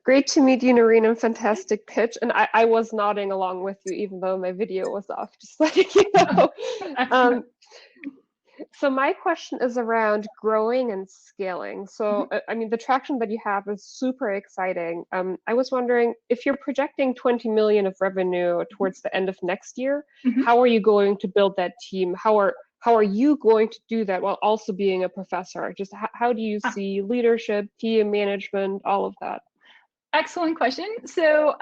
Great to meet you, Noreen, and fantastic pitch. And I was nodding along with you, even though my video was off, just letting you know. So my question is around growing and scaling. So, I mean, the traction that you have is super exciting. I was wondering, if you're projecting 20 million of revenue towards the end of next year, how are you going to build that team? How are you going to do that while also being a professor? Just how do you see leadership, team management, all of that? Excellent question. So,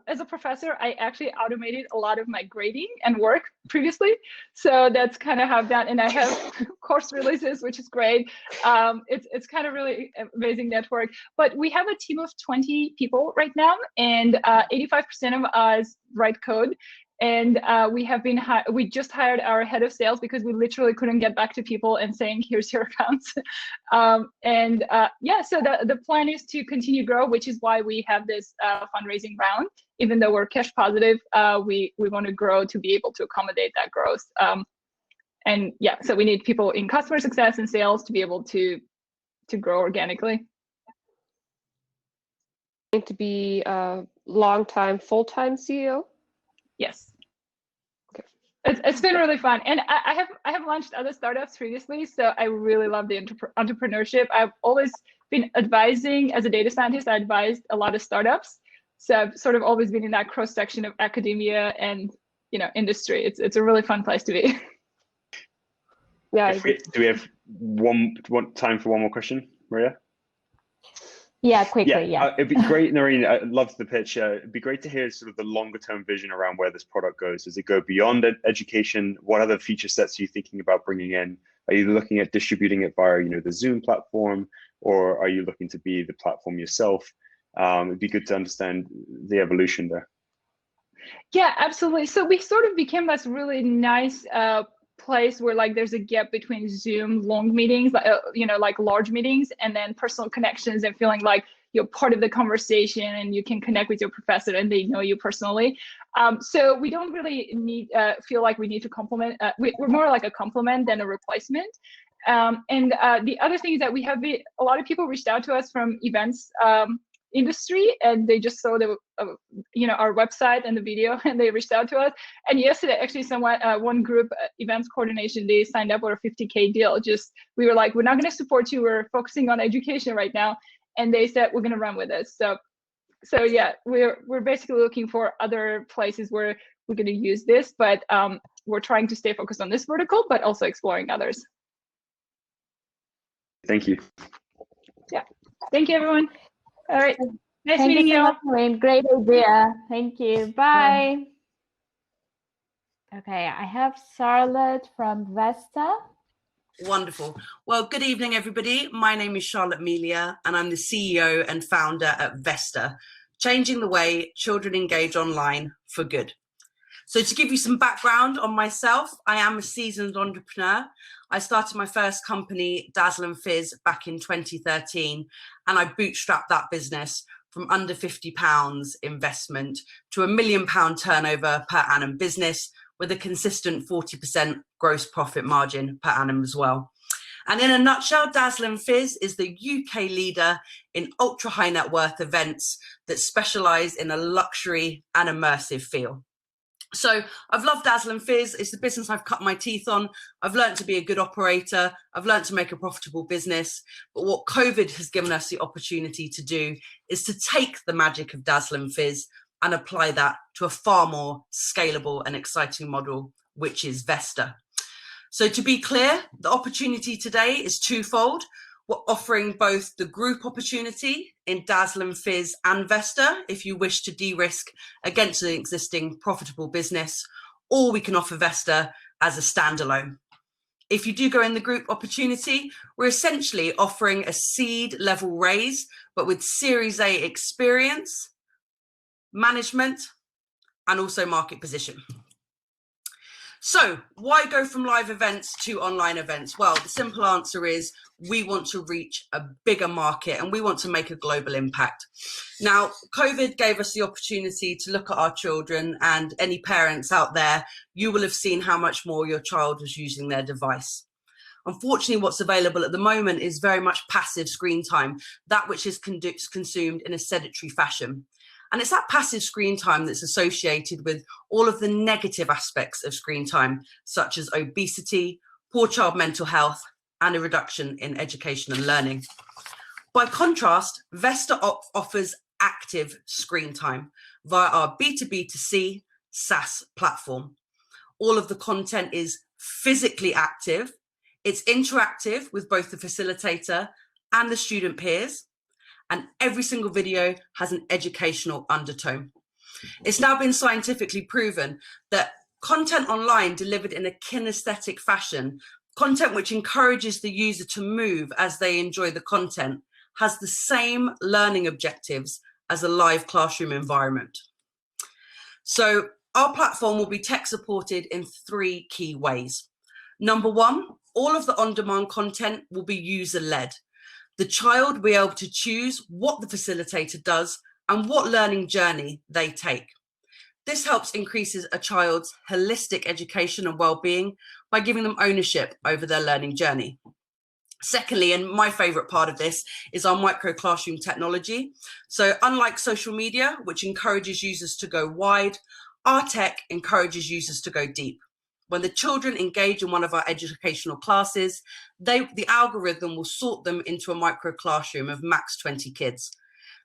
as a professor, I actually automated a lot of my grading and work previously. So that's kind of how I've done. And I have course releases, which is great. It's kind of really amazing network. But we have a team of 20 people right now, and 85% of us write code. And we just hired our head of sales because we literally couldn't get back to people and saying, here's your accounts. So the plan is to continue grow, which is why we have this fundraising round. Even though we're cash positive, we want to grow to be able to accommodate that growth. So we need people in customer success and sales to be able to grow organically. Going to be a long-time, full-time CEO? Yes. It's been really fun, and I have launched other startups previously, so I really love the entrepreneurship. I've always been advising as a data scientist. I advised a lot of startups, so I've sort of always been in that cross section of academia and industry. It's a really fun place to be. Yeah. Do we have one time for one more question, Maria? Yeah, quickly. Yeah. It'd be great, Noreen. I loved the pitch. It'd be great to hear sort of the longer term vision around where this product goes. Does it go beyond education? What other feature sets are you thinking about bringing in? Are you looking at distributing it via, the Zoom platform, or are you looking to be the platform yourself? It'd be good to understand the evolution there. Yeah, absolutely. So we sort of became this really nice place where like there's a gap between Zoom long meetings, like large meetings, and then personal connections and feeling like you're part of the conversation and you can connect with your professor and they know you personally. So we don't really feel like we need to complement. We're more like a complement than a replacement. And the other thing is that we have a lot of people reached out to us from events industry, and they just saw the our website and the video, and they reached out to us. And yesterday, actually, one group, events coordination, they signed up for a 50K deal. We were like, we're not going to support you. We're focusing on education right now, and they said we're going to run with it. So yeah, we're basically looking for other places where we're going to use this, but we're trying to stay focused on this vertical, but also exploring others. Thank you. Yeah, thank you, everyone. All right. Nice meeting you all. Great idea. Thank you. Bye. Okay, I have Charlotte from Vesta. Wonderful. Well, good evening, everybody. My name is Charlotte Melia, and I'm the CEO and founder at Vesta, changing the way children engage online for good. So to give you some background on myself, I am a seasoned entrepreneur. I started my first company, Dazzle & Fizz, back in 2013, and I bootstrapped that business from under £50 investment to £1 million turnover per annum business with a consistent 40% gross profit margin per annum as well. And in a nutshell, Dazzle & Fizz is the UK leader in ultra high net worth events that specialise in a luxury and immersive feel. So I've loved Dazzle & Fizz. It's the business I've cut my teeth on. I've learned to be a good operator. I've learned to make a profitable business. But what COVID has given us the opportunity to do is to take the magic of Dazzle & Fizz and apply that to a far more scalable and exciting model, which is Vesta. So to be clear, the opportunity today is twofold. We're offering both the group opportunity in Dazzle & Fizz and Vesta if you wish to de-risk against an existing profitable business, or we can offer Vesta as a standalone. If you do go in the group opportunity, we're essentially offering a seed level raise, but with Series A experience, management, and also market position. So why go from live events to online events? Well, the simple answer is we want to reach a bigger market and we want to make a global impact. Now, COVID gave us the opportunity to look at our children, and any parents out there, you will have seen how much more your child was using their device. Unfortunately, what's available at the moment is very much passive screen time, that which is consumed in a sedentary fashion. And it's that passive screen time that's associated with all of the negative aspects of screen time, such as obesity, poor child mental health, and a reduction in education and learning. By contrast, Vesta offers active screen time via our B2B2C SaaS platform. All of the content is physically active. It's interactive with both the facilitator and the student peers. And every single video has an educational undertone. It's now been scientifically proven that content online delivered in a kinesthetic fashion, content which encourages the user to move as they enjoy the content, has the same learning objectives as a live classroom environment. So our platform will be tech supported in 3 key ways. Number 1, all of the on-demand content will be user-led. The child will be able to choose what the facilitator does and what learning journey they take. This helps increases a child's holistic education and well-being by giving them ownership over their learning journey. Secondly, and my favorite part of this, is our micro classroom technology. So unlike social media, which encourages users to go wide, our tech encourages users to go deep. When the children engage in one of our educational classes, the algorithm will sort them into a micro classroom of max 20 kids.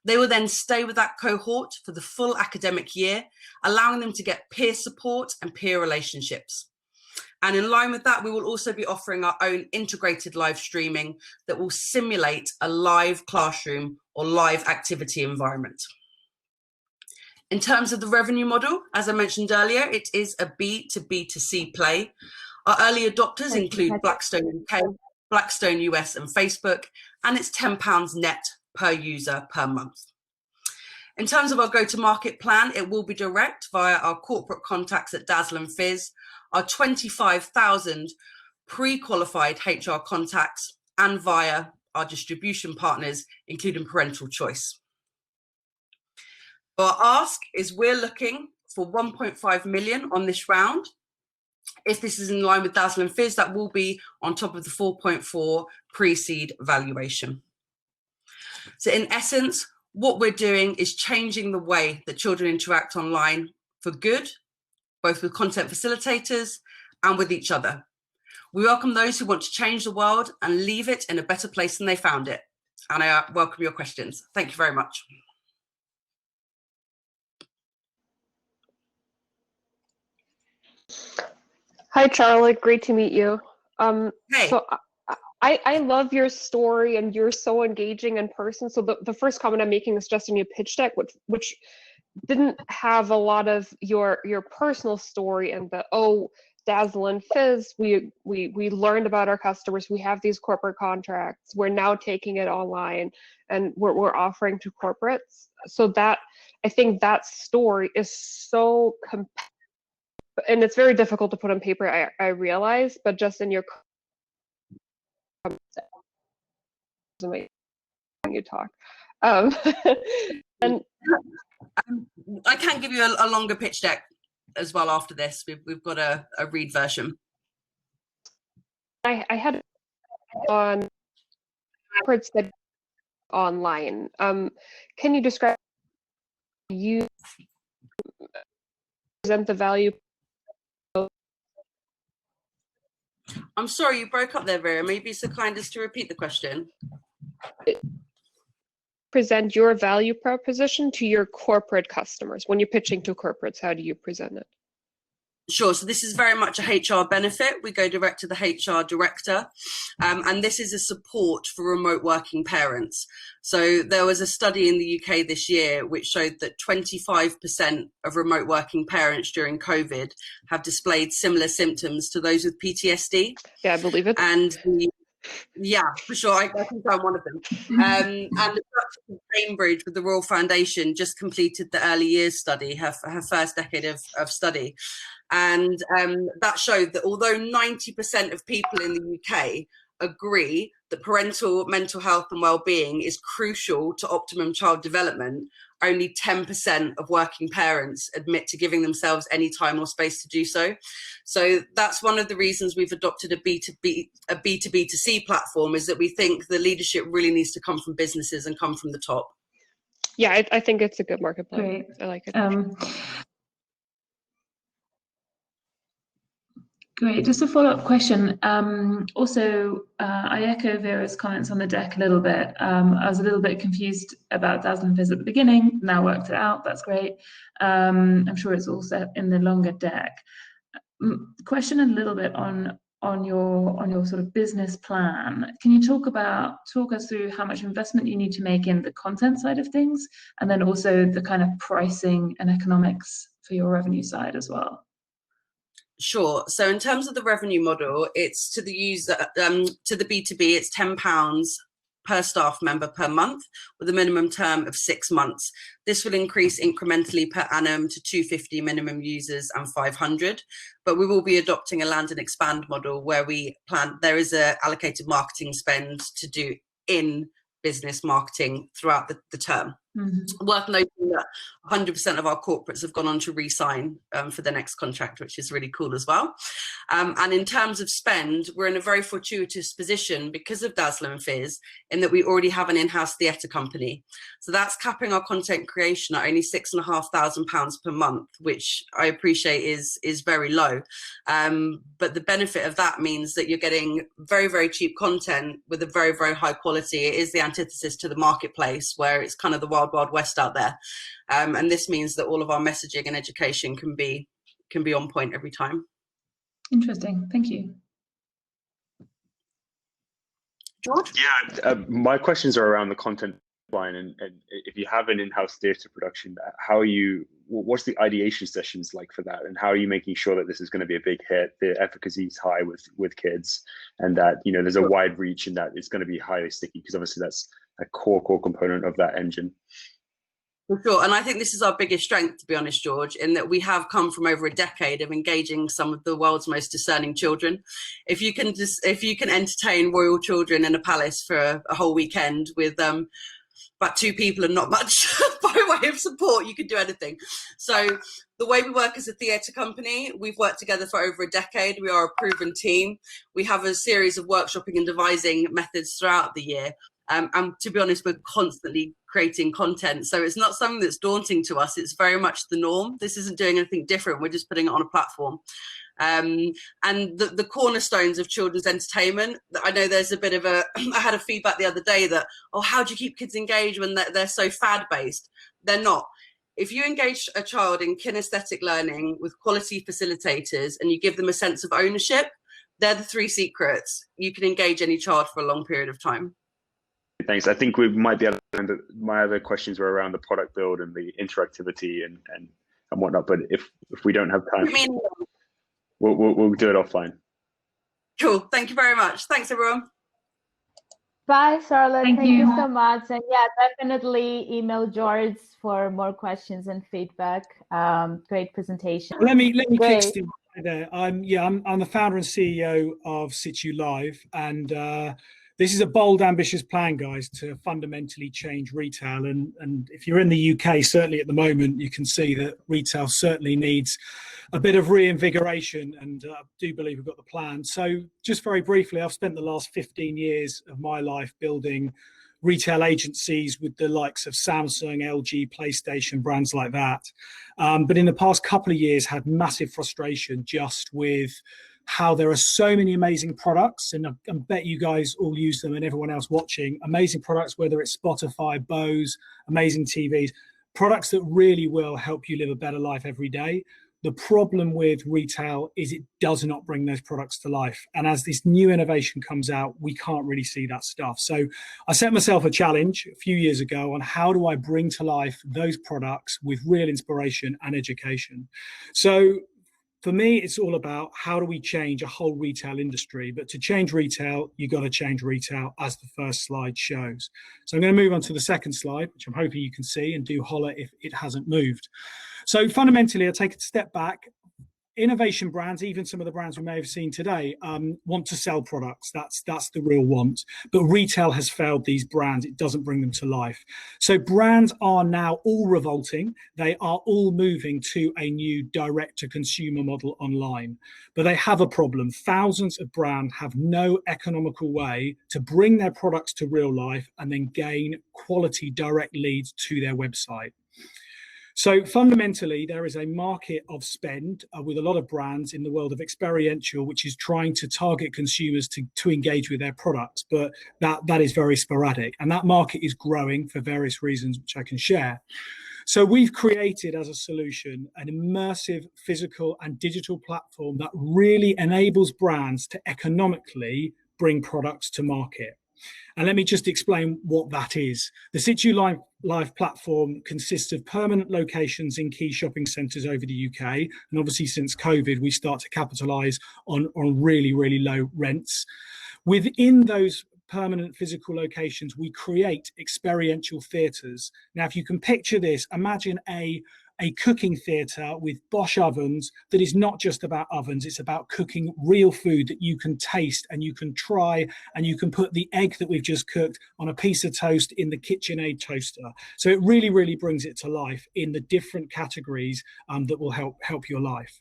They will then stay with that cohort for the full academic year, allowing them to get peer support and peer relationships. And in line with that, we will also be offering our own integrated live streaming that will simulate a live classroom or live activity environment. In terms of the revenue model, as I mentioned earlier, it is a B2B2C play. Our early adopters include Blackstone UK, Blackstone US and Facebook, and it's £10 net per user per month. In terms of our go-to-market plan, it will be direct via our corporate contacts at Dazzle and Fizz, our 25,000 pre-qualified HR contacts, and via our distribution partners, including Parental Choice. Our ask is we're looking for 1.5 million on this round. If this is in line with Dazzle and Fizz, that will be on top of the 4.4 pre-seed valuation. So in essence, what we're doing is changing the way that children interact online for good, both with content facilitators and with each other. We welcome those who want to change the world and leave it in a better place than they found it. And I welcome your questions. Thank you very much. Hi, Charlotte. Great to meet you. Hey. So I love your story, and you're so engaging in person. So the first comment I'm making is just in your pitch deck, which didn't have a lot of your personal story and the Dazzle and Fizz. We learned about our customers. We have these corporate contracts. We're now taking it online, and we're offering to corporates. So that, I think that story is so compelling, and it's very difficult to put on paper. I realize, but just in your when you talk, and I can give you a longer pitch deck as well after this. We've got a read version. I had on corporates that online. Can you describe you present the value? I'm sorry, you broke up there, Vera. Maybe it's so kind as to repeat the question. Present your value proposition to your corporate customers. When you're pitching to corporates, how do you present it? Sure. So this is very much a HR benefit. We go direct to the HR director, and this is a support for remote working parents. So there was a study in the UK this year which showed that 25% of remote working parents during COVID have displayed similar symptoms to those with PTSD. Yeah, I believe it. And yeah, for sure. I think I'm one of them. And the Duchess of Cambridge with the Royal Foundation just completed the early years study, her first decade of study. And that showed that although 90% of people in the UK agree that parental mental health and well-being is crucial to optimum child development, only 10% of working parents admit to giving themselves any time or space to do so. So that's one of the reasons we've adopted a B2B2C platform, is that we think the leadership really needs to come from businesses and come from the top. Yeah, I think it's a good marketplace. Great. I like it. Great. Just a follow-up question. I echo Vera's comments on the deck a little bit. I was a little bit confused about Dazzle and Fizz at the beginning. Now worked it out. That's great. I'm sure it's all set in the longer deck. Question a little bit on your sort of business plan. Can you talk us through how much investment you need to make in the content side of things, and then also the kind of pricing and economics for your revenue side as well? Sure. So in terms of the revenue model, it's to the user, to the B2B, it's £10 per staff member per month with a minimum term of 6 months. This will increase incrementally per annum to 250 minimum users and 500. But we will be adopting a land and expand model where we plan, there is a allocated marketing spend to do in business marketing throughout the term. Mm-hmm. Worth noting that 100% of our corporates have gone on to re-sign for the next contract, which is really cool as well. And in terms of spend, we're in a very fortuitous position because of Dazzle and Fizz, in that we already have an in-house theatre company. So that's capping our content creation at only £6,500 per month, which I appreciate is very low. But the benefit of that means that you're getting very, very cheap content with a very, very high quality. It is the antithesis to the marketplace, where it's kind of the wild west out there, and this means that all of our messaging and education can be on point every time. Interesting. Thank you. George? Yeah, my questions are around the content line, and if you have an in-house theatre production, how are you what's the ideation sessions like for that, and how are you making sure that this is going to be a big hit, the efficacy is high with kids, and that there's a wide reach and that it's going to be highly sticky, because obviously that's a core component of that engine. For sure, and I think this is our biggest strength, to be honest, George, in that we have come from over a decade of engaging some of the world's most discerning children. If you can entertain royal children in a palace for a whole weekend with about 2 people and not much by way of support, you could do anything. So the way we work as a theatre company, we've worked together for over a decade. We are a proven team. We have a series of workshopping and devising methods throughout the year. And to be honest, we're constantly creating content. So it's not something that's daunting to us. It's very much the norm. This isn't doing anything different. We're just putting it on a platform. And the cornerstones of children's entertainment, I know there's a bit of I had a feedback the other day that, oh, how do you keep kids engaged when they're so fad-based? They're not. If you engage a child in kinesthetic learning with quality facilitators and you give them a sense of ownership, they're the 3 secrets. You can engage any child for a long period of time. Thanks. I think we might be able to, my other questions were around the product build and the interactivity and whatnot. But if we don't have time, we'll do it offline. Cool. Thank you very much. Thanks, everyone. Bye, Charlotte. Thank you you so much. And yeah, definitely email George for more questions and feedback. Great presentation. Let me kickstart there. I'm the founder and CEO of Situ Live, and this is a bold, ambitious plan, guys, to fundamentally change retail. And if you're in the UK, certainly at the moment, you can see that retail certainly needs a bit of reinvigoration, and I do believe we've got the plan. So just very briefly, I've spent the last 15 years of my life building retail agencies with the likes of Samsung, LG, PlayStation, brands like that. But in the past couple of years, had massive frustration just with how there are so many amazing products, and I bet you guys all use them, and everyone else watching, amazing products, whether it's Spotify, Bose, amazing TVs, products that really will help you live a better life every day. The problem with retail is it does not bring those products to life. And as this new innovation comes out, we can't really see that stuff. So I set myself a challenge a few years ago on how do I bring to life those products with real inspiration and education. So for me, it's all about how do we change a whole retail industry. But to change retail, you've got to change retail, as the first slide shows. So I'm going to move on to the second slide, which I'm hoping you can see, and do holler if it hasn't moved. So fundamentally, I take a step back. Innovation brands, even some of the brands we may have seen today, want to sell products. That's the real want. But retail has failed these brands. It doesn't bring them to life. So brands are now all revolting. They are all moving to a new direct-to-consumer model online. But they have a problem. Thousands of brands have no economical way to bring their products to real life and then gain quality direct leads to their website. So fundamentally, there is a market of spend with a lot of brands in the world of experiential, which is trying to target consumers to engage with their products. But that is very sporadic. And that market is growing for various reasons, which I can share. So we've created as a solution an immersive physical and digital platform that really enables brands to economically bring products to market. And let me just explain what that is. The Situ Live platform consists of permanent locations in key shopping centres over the UK. And obviously since COVID, we start to capitalise on really, really low rents. Within those permanent physical locations, we create experiential theatres. Now, if you can picture this, imagine a cooking theatre with Bosch ovens that is not just about ovens, it's about cooking real food that you can taste and you can try, and you can put the egg that we've just cooked on a piece of toast in the KitchenAid toaster. So it really, really brings it to life in the different categories that will help your life.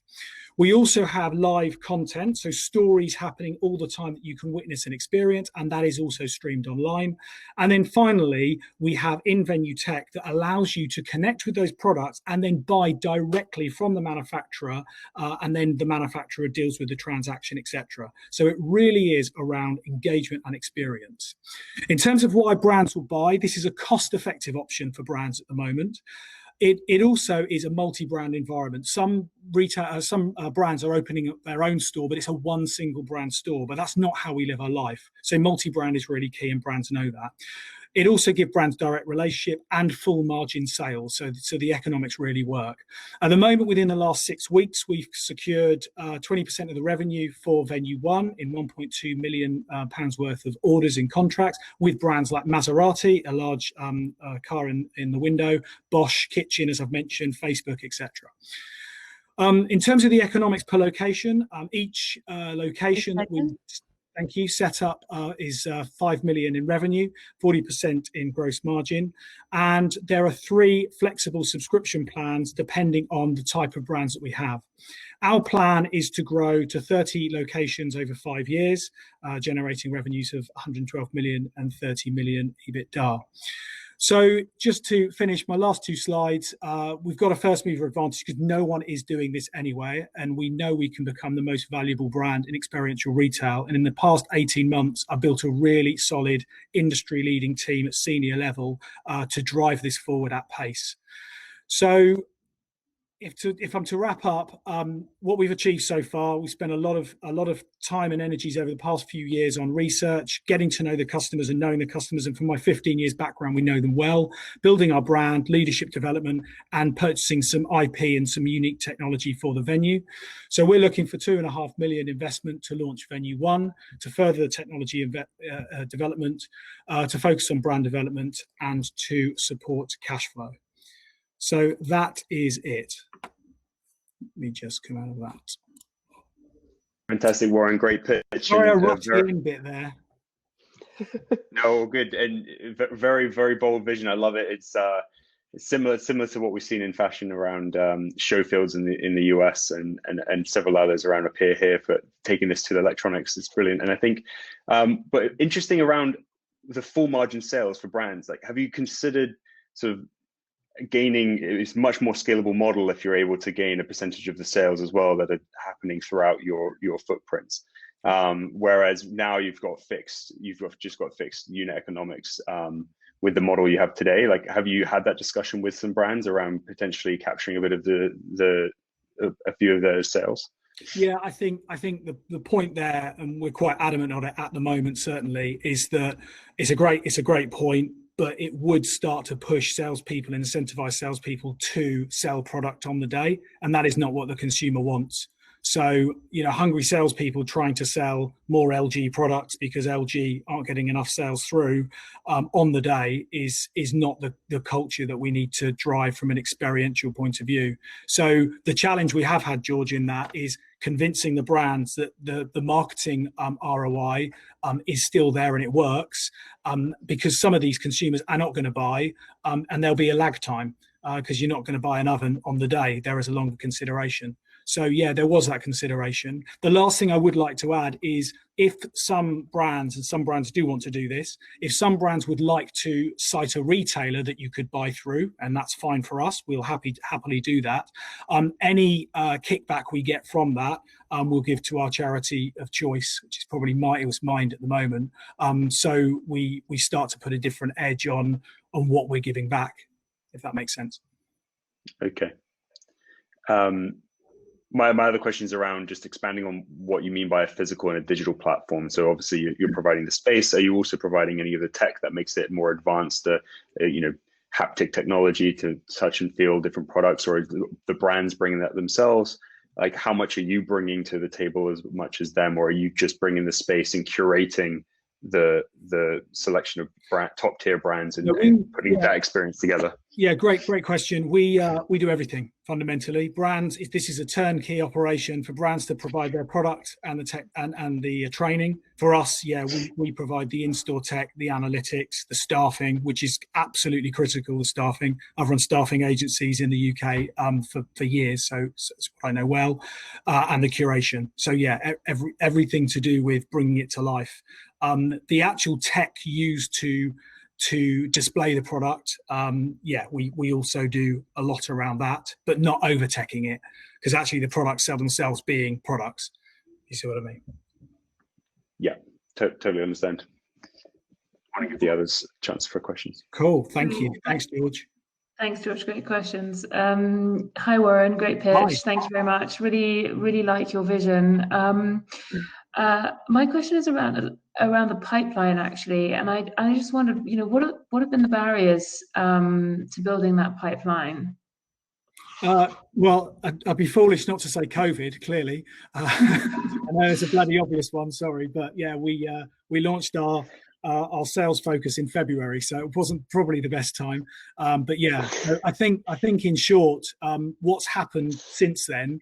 We also have live content, so stories happening all the time that you can witness and experience, and that is also streamed online. And then finally, we have in-venue tech that allows you to connect with those products and then buy directly from the manufacturer, and then the manufacturer deals with the transaction, etc. So it really is around engagement and experience. In terms of why brands will buy, this is a cost-effective option for brands at the moment. It also is a multi-brand environment. Some brands are opening up their own store, but it's a one single brand store. But that's not how we live our life. So multi-brand is really key, and brands know that. It also gives brands direct relationship and full margin sales, so the economics really work. At the moment, within the last 6 weeks, we've secured 20% of the revenue for Venue 1 in £1.2 million worth of orders in contracts with brands like Maserati, a large car in the window, Bosch, Kitchen, as I've mentioned, Facebook, etc. In terms of the economics per location, each location that we set up is 5 million in revenue, 40% in gross margin, and there are 3 flexible subscription plans depending on the type of brands that we have. Our plan is to grow to 30 locations over 5 years, generating revenues of 112 million and 30 million EBITDA. So just to finish my last 2 slides, we've got a first mover advantage because no one is doing this anyway, and we know we can become the most valuable brand in experiential retail. And in the past 18 months, I built a really solid industry leading team at senior level to drive this forward at pace. So if I'm to wrap up, what we've achieved so far, we spent a lot of time and energies over the past few years on research, getting to know the customers and knowing the customers. And from my 15 years background, we know them well, building our brand, leadership development, and purchasing some IP and some unique technology for the venue. So we're looking for 2.5 million investment to launch Venue 1, to further the technology development, to focus on brand development, and to support cash flow. So that is it. Let me just come out of that. Fantastic, Warren. Great pitch. Sorry, I rushed the end bit there. No, good, and very, very bold vision. I love it. It's similar to what we've seen in fashion around show fields in the US and several others around up here for taking this to the electronics. It's brilliant, and I think, but interesting around the full margin sales for brands. Like, have you considered sort of gaining? It's much more scalable model if you're able to gain a percentage of the sales as well that are happening throughout your footprints. Whereas now you've just got fixed unit economics with the model you have today. Like, have you had that discussion with some brands around potentially capturing a bit of a few of those sales? Yeah, I think the point there, and we're quite adamant on it at the moment, certainly, is that it's a great point, but it would start to push salespeople and incentivize salespeople to sell product on the day, and that is not what the consumer wants. So, hungry salespeople trying to sell more LG products because LG aren't getting enough sales through on the day is not the culture that we need to drive from an experiential point of view. So the challenge we have had, George, in that is convincing the brands that the marketing ROI is still there and it works, because some of these consumers are not going to buy, and there'll be a lag time because you're not going to buy an oven on the day. There is a longer consideration. So yeah, there was that consideration. The last thing I would like to add is, if some brands, and some brands do want to do this, if some brands would like to cite a retailer that you could buy through, and that's fine for us, we'll happily do that. Any kickback we get from that, we'll give to our charity of choice, which is probably Mind at the moment. So we start to put a different edge on what we're giving back, if that makes sense. Okay. My other question is around just expanding on what you mean by a physical and a digital platform. So obviously you're providing the space. Are you also providing any of the tech that makes it more advanced, haptic technology to touch and feel different products, or the brands bringing that themselves? Like, how much are you bringing to the table as much as them, or are you just bringing the space and curating the selection of top tier brands and putting that experience together? Yeah, great question. We do everything fundamentally. Brands, if this is a turnkey operation for brands to provide their product and the tech and the training. For us, we provide the in-store tech, the analytics, the staffing, which is absolutely critical. The staffing. I've run staffing agencies in the UK for years, so it's what I know well, and the curation. So yeah, everything to do with bringing it to life. The actual tech used to display the product, we also do a lot around that, but not over teching it, because actually the products sell themselves being products. You see what I mean? Yeah, totally understand. I want to give the others a chance for questions. Cool, thank you. Thanks, George. Thanks, George. Great questions. Hi, Warren. Great pitch. Hi. Thank you very much. Really like your vision. My question is around around the pipeline actually, and I just wondered, you know, what have been the barriers to building that pipeline? Well, I'd be foolish not to say COVID. Clearly, I know it's a bloody obvious one. Sorry, but yeah, we launched our sales focus in February, so it wasn't probably the best time. But yeah, I think in short, what's happened since then,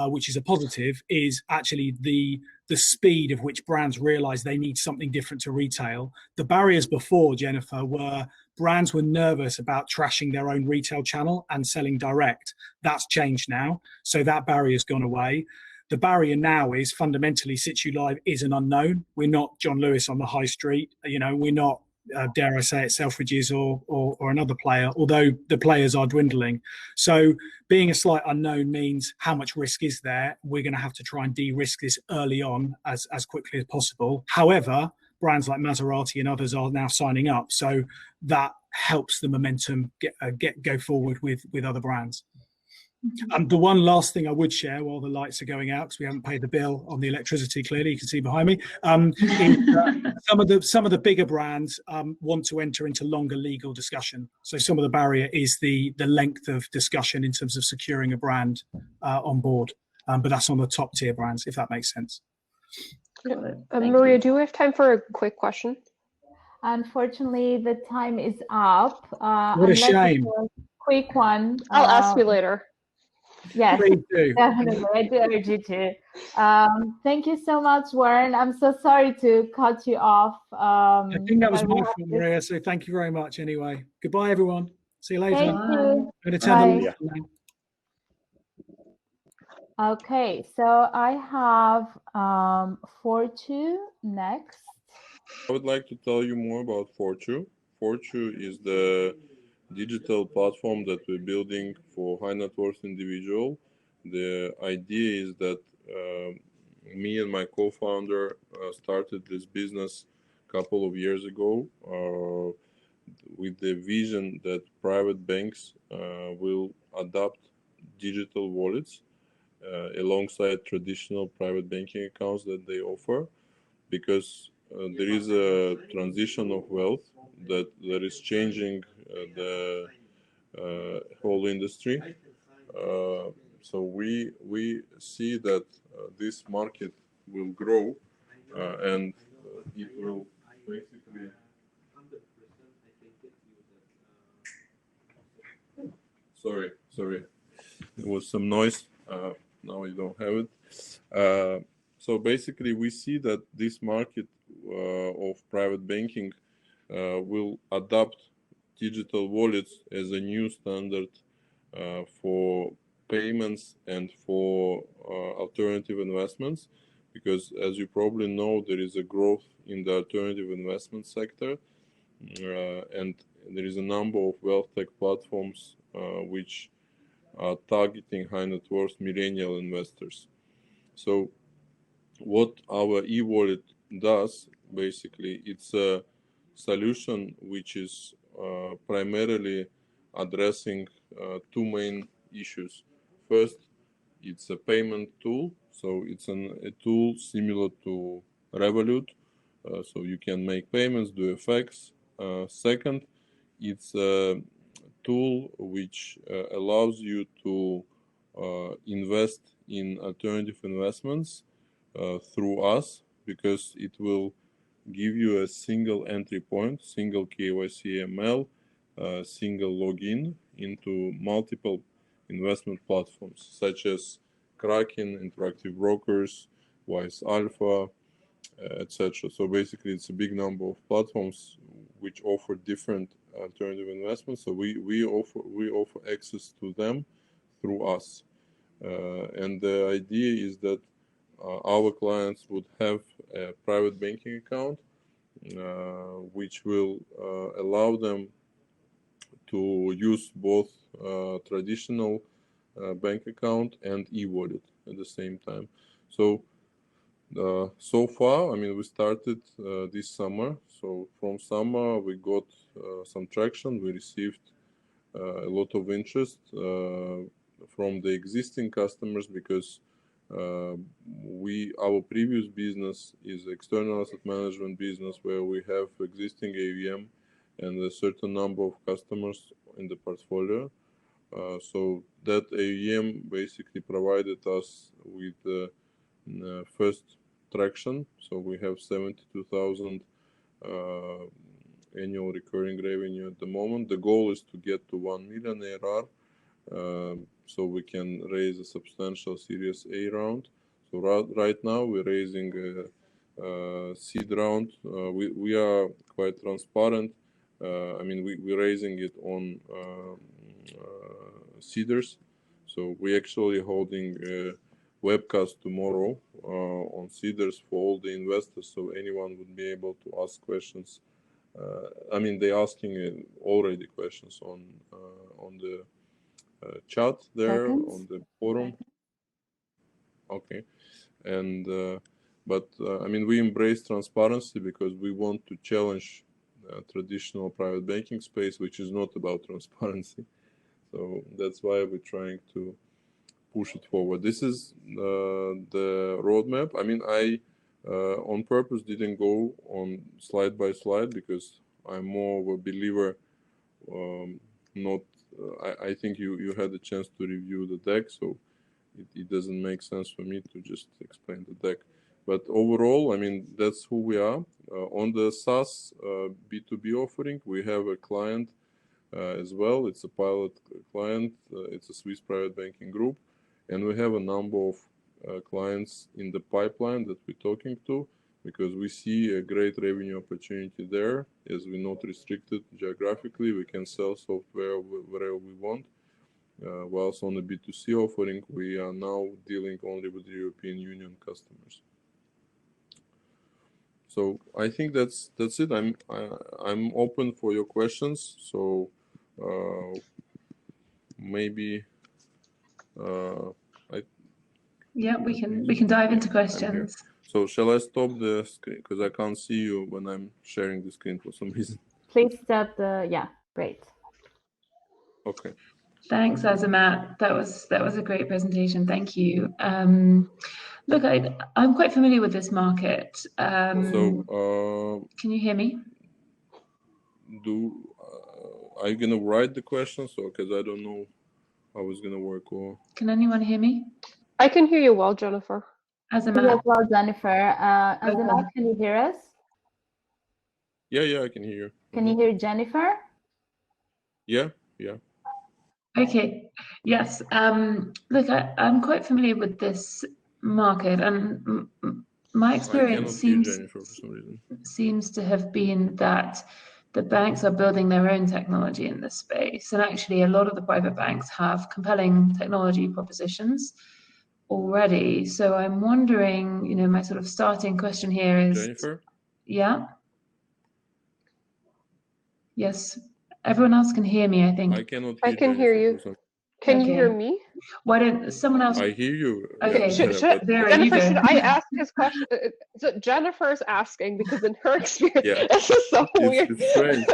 which is a positive, is actually the speed of which brands realize they need something different to retail. The barriers before, Jennifer, were brands were nervous about trashing their own retail channel and selling direct. That's changed now. So that barrier's gone away. The barrier now is fundamentally Situ Live is an unknown. We're not John Lewis on the high street. You know, we're not, dare I say it, Selfridges or another player, although the players are dwindling. So being a slight unknown means how much risk is there? We're going to have to try and de-risk this early on as quickly as possible. However, brands like Maserati and others are now signing up, so that helps the momentum go forward with other brands. The one last thing I would share while the lights are going out, because we haven't paid the bill on the electricity, clearly you can see behind me, is some of the bigger brands want to enter into longer legal discussion. So some of the barrier is the length of discussion in terms of securing a brand on board, but that's on the top tier brands, if that makes sense. Maria, do we have time for a quick question? Unfortunately, the time is up. What a shame. A quick one. I'll ask you later. Yes, Please do. definitely. I do urge you to. Thank you so much, Warren. I'm so sorry to cut you off. I think that was my fault, Maria, so thank you very much anyway. Goodbye, everyone. See you later. Thank you. Bye. Okay, so I have Fortu next. I would like to tell you more about Fortu. Fortu is the digital platform that we're building for high net worth individual. The idea is that me and my co-founder started this business a couple of years ago with the vision that private banks will adopt digital wallets alongside traditional private banking accounts that they offer, because there is a transition of wealth that is changing the whole industry. So we see that this market will grow and it will basically. Sorry, there was some noise. Now you don't have it. So basically, we see that this market of private banking will adopt digital wallets as a new standard for payments and for alternative investments, because as you probably know, there is a growth in the alternative investment sector, and there is a number of wealth tech platforms which are targeting high net worth millennial investors. So what our e-wallet does, basically, it's a solution which is primarily addressing two main issues. First, it's a payment tool, so it's a tool similar to Revolut, so you can make payments, do FX. Second, it's a tool which allows you to invest in alternative investments through us, because it will give you a single entry point, single KYC AML, single login into multiple investment platforms such as Kraken, Interactive Brokers, Wise Alpha, etc. So basically, it's a big number of platforms which offer different alternative investments. So we offer access to them through us, and the idea is that our clients would have a private banking account, which will allow them to use both traditional bank account and e-wallet at the same time. So so far, I mean, we started this summer. So from summer, we got some traction. We received a lot of interest from the existing customers, because Our previous business is external asset management business, where we have existing AUM and a certain number of customers in the portfolio. So that AUM basically provided us with first traction. So we have 72,000 annual recurring revenue at the moment. The goal is to get to 1 million ARR, so we can raise a substantial Series A round. So right now we're raising a seed round. We are quite transparent. I mean, we're raising it on seeders. So we're actually holding a webcast tomorrow on seeders for all the investors, so anyone would be able to ask questions. I mean, they're asking already questions on the chat there, on the forum. Okay. And but I mean, we embrace transparency because we want to challenge traditional private banking space, which is not about transparency. So that's why we're trying to push it forward. This is the roadmap. I mean, I on purpose didn't go on slide by slide because I'm more of a believer. I think you had a chance to review the deck, so it doesn't make sense for me to just explain the deck. But overall, I mean, that's who we are. On the SaaS B2B offering, we have a client as well. It's a pilot client. It's a Swiss private banking group. And we have a number of clients in the pipeline that we're talking to, because we see a great revenue opportunity there. As we're not restricted geographically, we can sell software wherever we want. Whilst on the B2C offering, we are now dealing only with the European Union customers. So I think that's it. I'm open for your questions. So maybe yeah, we can dive into questions. So shall I stop the screen because I can't see you when I'm sharing the screen for some reason? Please stop the great. Okay. Thanks, Azamat. That was a great presentation. Thank you. Look, I'm quite familiar with this market. Can you hear me? Are you gonna write the questions, or because I don't know how it's gonna work? Or can anyone hear me? I can hear you well, Jennifer. Azamat. Yes, well, Jennifer. Azamat, can you hear us? Yeah, I can hear you. Can you hear Jennifer? Yeah. Okay. Yes. Look, I'm quite familiar with this market, and my experience seems to have been that the banks are building their own technology in this space, and actually a lot of the private banks have compelling technology propositions already. So I'm wondering, my sort of starting question here is, Jennifer? Yeah. Yes. Everyone else can hear me, I think. I cannot hear. I can hear you. Can you hear me? Why don't someone else? I hear you. Okay. Jennifer, should I ask his question? So Jennifer's asking because in her experience, this is so weird. It's strange.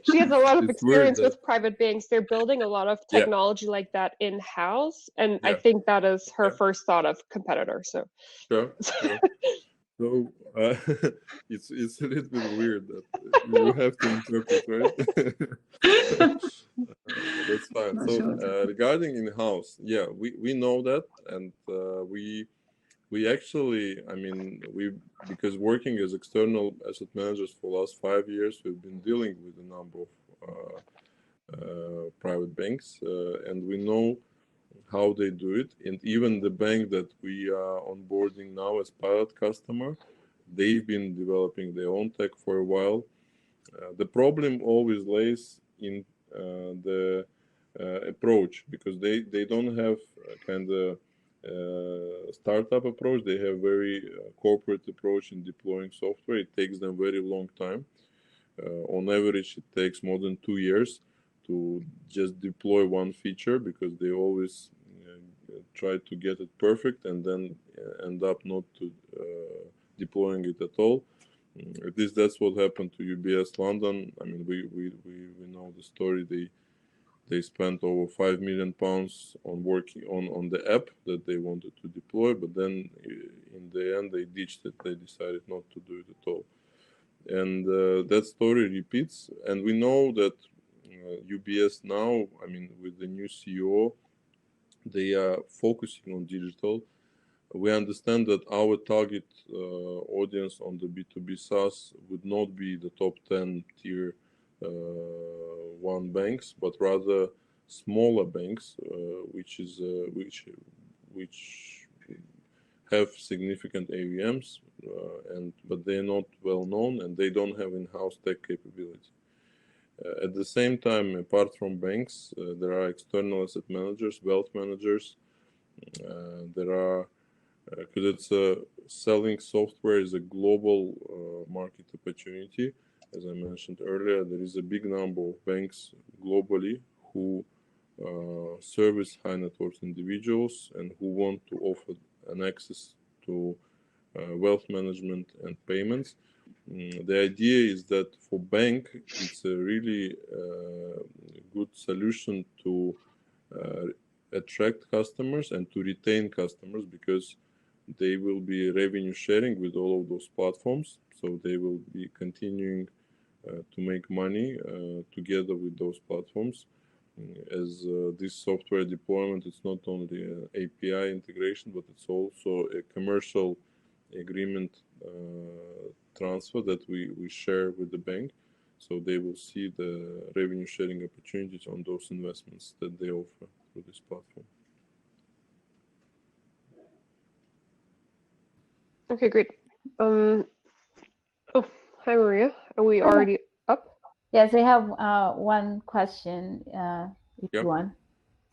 She has a lot of experience with private banks. They're building a lot of technology like that in-house, and I think that is her first thought of competitor. So sure. So it's a little bit weird that you have to interpret, right? That's fine. So regarding in-house, we know that, and we actually, I mean, because working as external asset managers for the last 5 years, we've been dealing with a number of private banks, and we know how they do it. And even the bank that we are onboarding now as pilot customer, they've been developing their own tech for a while. The problem always lays in the approach, because they don't have kind of startup approach. They have very corporate approach in deploying software. It takes them very long time. On average, it takes more than 2 years to just deploy one feature, because they always try to get it perfect and then end up not to deploying it at all. At least that's what happened to UBS London. I mean, we know the story. they spent over £5 million on working on the app that they wanted to deploy, but then in the end they ditched it. They decided not to do it at all. And that story repeats. And we know that UBS now, I mean, with the new CEO, they are focusing on digital. We understand that our target audience on the B2B SaaS would not be the top 10 tier 1 banks, but rather smaller banks, which have significant AUMs, but they're not well known and they don't have in-house tech capability. At the same time, apart from banks, there are external asset managers, wealth managers. There are, because it's selling software is a global market opportunity. As I mentioned earlier, there is a big number of banks globally who service high net worth individuals and who want to offer an access to wealth management and payments. The idea is that for bank, it's a really good solution to attract customers and to retain customers, because they will be revenue sharing with all of those platforms. So they will be continuing to make money together with those platforms. As this software deployment, it's not only an API integration, but it's also a commercial agreement transfer that we share with the bank. So they will see the revenue sharing opportunities on those investments that they offer through this platform. Okay, great. Oh, hi, Maria. Are we already up? Yes, we have one question. If you want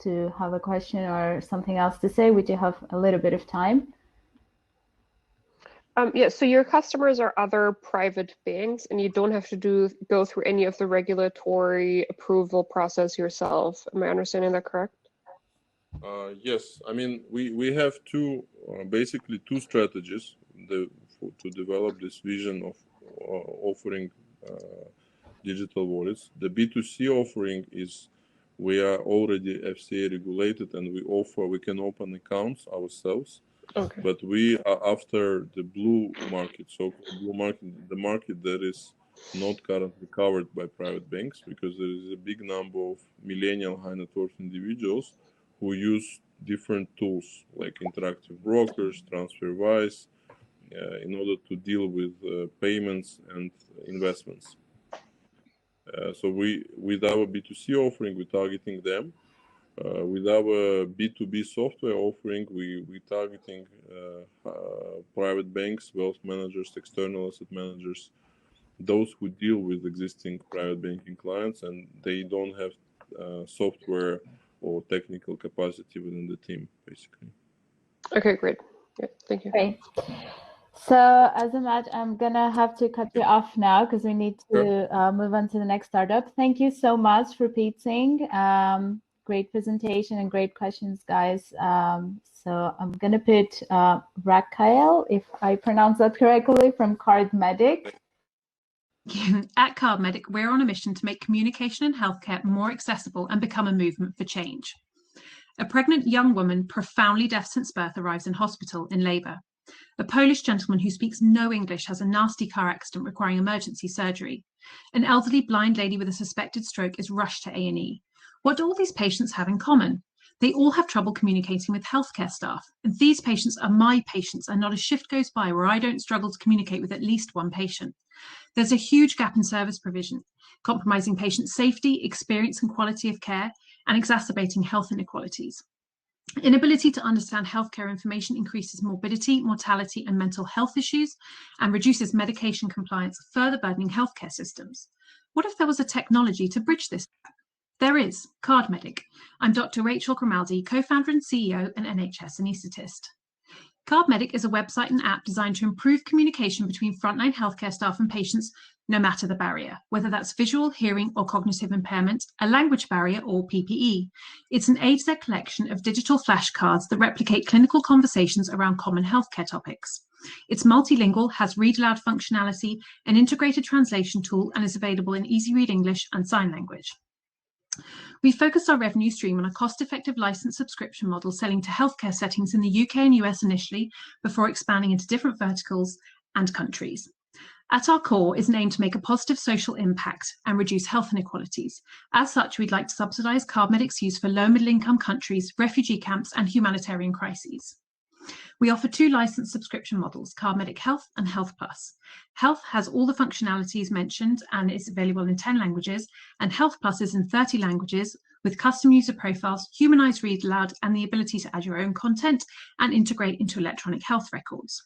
to have a question or something else to say, we do have a little bit of time. Yeah, so your customers are other private banks and you don't have to go through any of the regulatory approval process yourself. Am I understanding that correct? Yes, I mean, we have basically two strategies to develop this vision of offering digital wallets. The B2C offering is we are already FCA regulated and we can open accounts ourselves. Okay. But we are after the blue market, so-called blue market, the market that is not currently covered by private banks, because there is a big number of millennial high net worth individuals who use different tools like interactive brokers, TransferWise, in order to deal with payments and investments. So with our B2C offering, we're targeting them. With our B2B software offering, we're targeting private banks, wealth managers, external asset managers, those who deal with existing private banking clients and they don't have software or technical capacity within the team, basically. Okay, great. Yeah, thank you. Great. So, Azamat, I'm gonna have to cut you off now because we need to move on to the next startup. Thank you so much for repeating. Great presentation and great questions, guys. So I'm gonna put Raquel, if I pronounce that correctly, from CardMedic. At CardMedic, we're on a mission to make communication in healthcare more accessible and become a movement for change. A pregnant young woman, profoundly deaf since birth, arrives in hospital in labour. A Polish gentleman who speaks no English has a nasty car accident requiring emergency surgery. An elderly blind lady with a suspected stroke is rushed to A&E. What do all these patients have in common? They all have trouble communicating with healthcare staff. And these patients are my patients, and not a shift goes by where I don't struggle to communicate with at least one patient. There's a huge gap in service provision, compromising patient safety, experience and quality of care, and exacerbating health inequalities. Inability to understand healthcare information increases morbidity, mortality, and mental health issues, and reduces medication compliance, further burdening healthcare systems. What if there was a technology to bridge this gap? There is, CardMedic. I'm Dr. Rachel Grimaldi, co-founder and CEO and NHS anaesthetist. CardMedic is a website and app designed to improve communication between frontline healthcare staff and patients, no matter the barrier, whether that's visual, hearing, or cognitive impairment, a language barrier, or PPE. It's an A-to-Z collection of digital flashcards that replicate clinical conversations around common healthcare topics. It's multilingual, has read aloud functionality, an integrated translation tool, and is available in easy read English and sign language. We focused our revenue stream on a cost-effective license subscription model selling to healthcare settings in the UK and US initially, before expanding into different verticals and countries. At our core is an aim to make a positive social impact and reduce health inequalities. As such, we'd like to subsidise CardMedic's use for low middle income countries, refugee camps and humanitarian crises. We offer 2 licensed subscription models, CardMedic Health and Health Plus. Health has all the functionalities mentioned and is available in 10 languages, and Health Plus is in 30 languages with custom user profiles, humanized read aloud, and the ability to add your own content and integrate into electronic health records.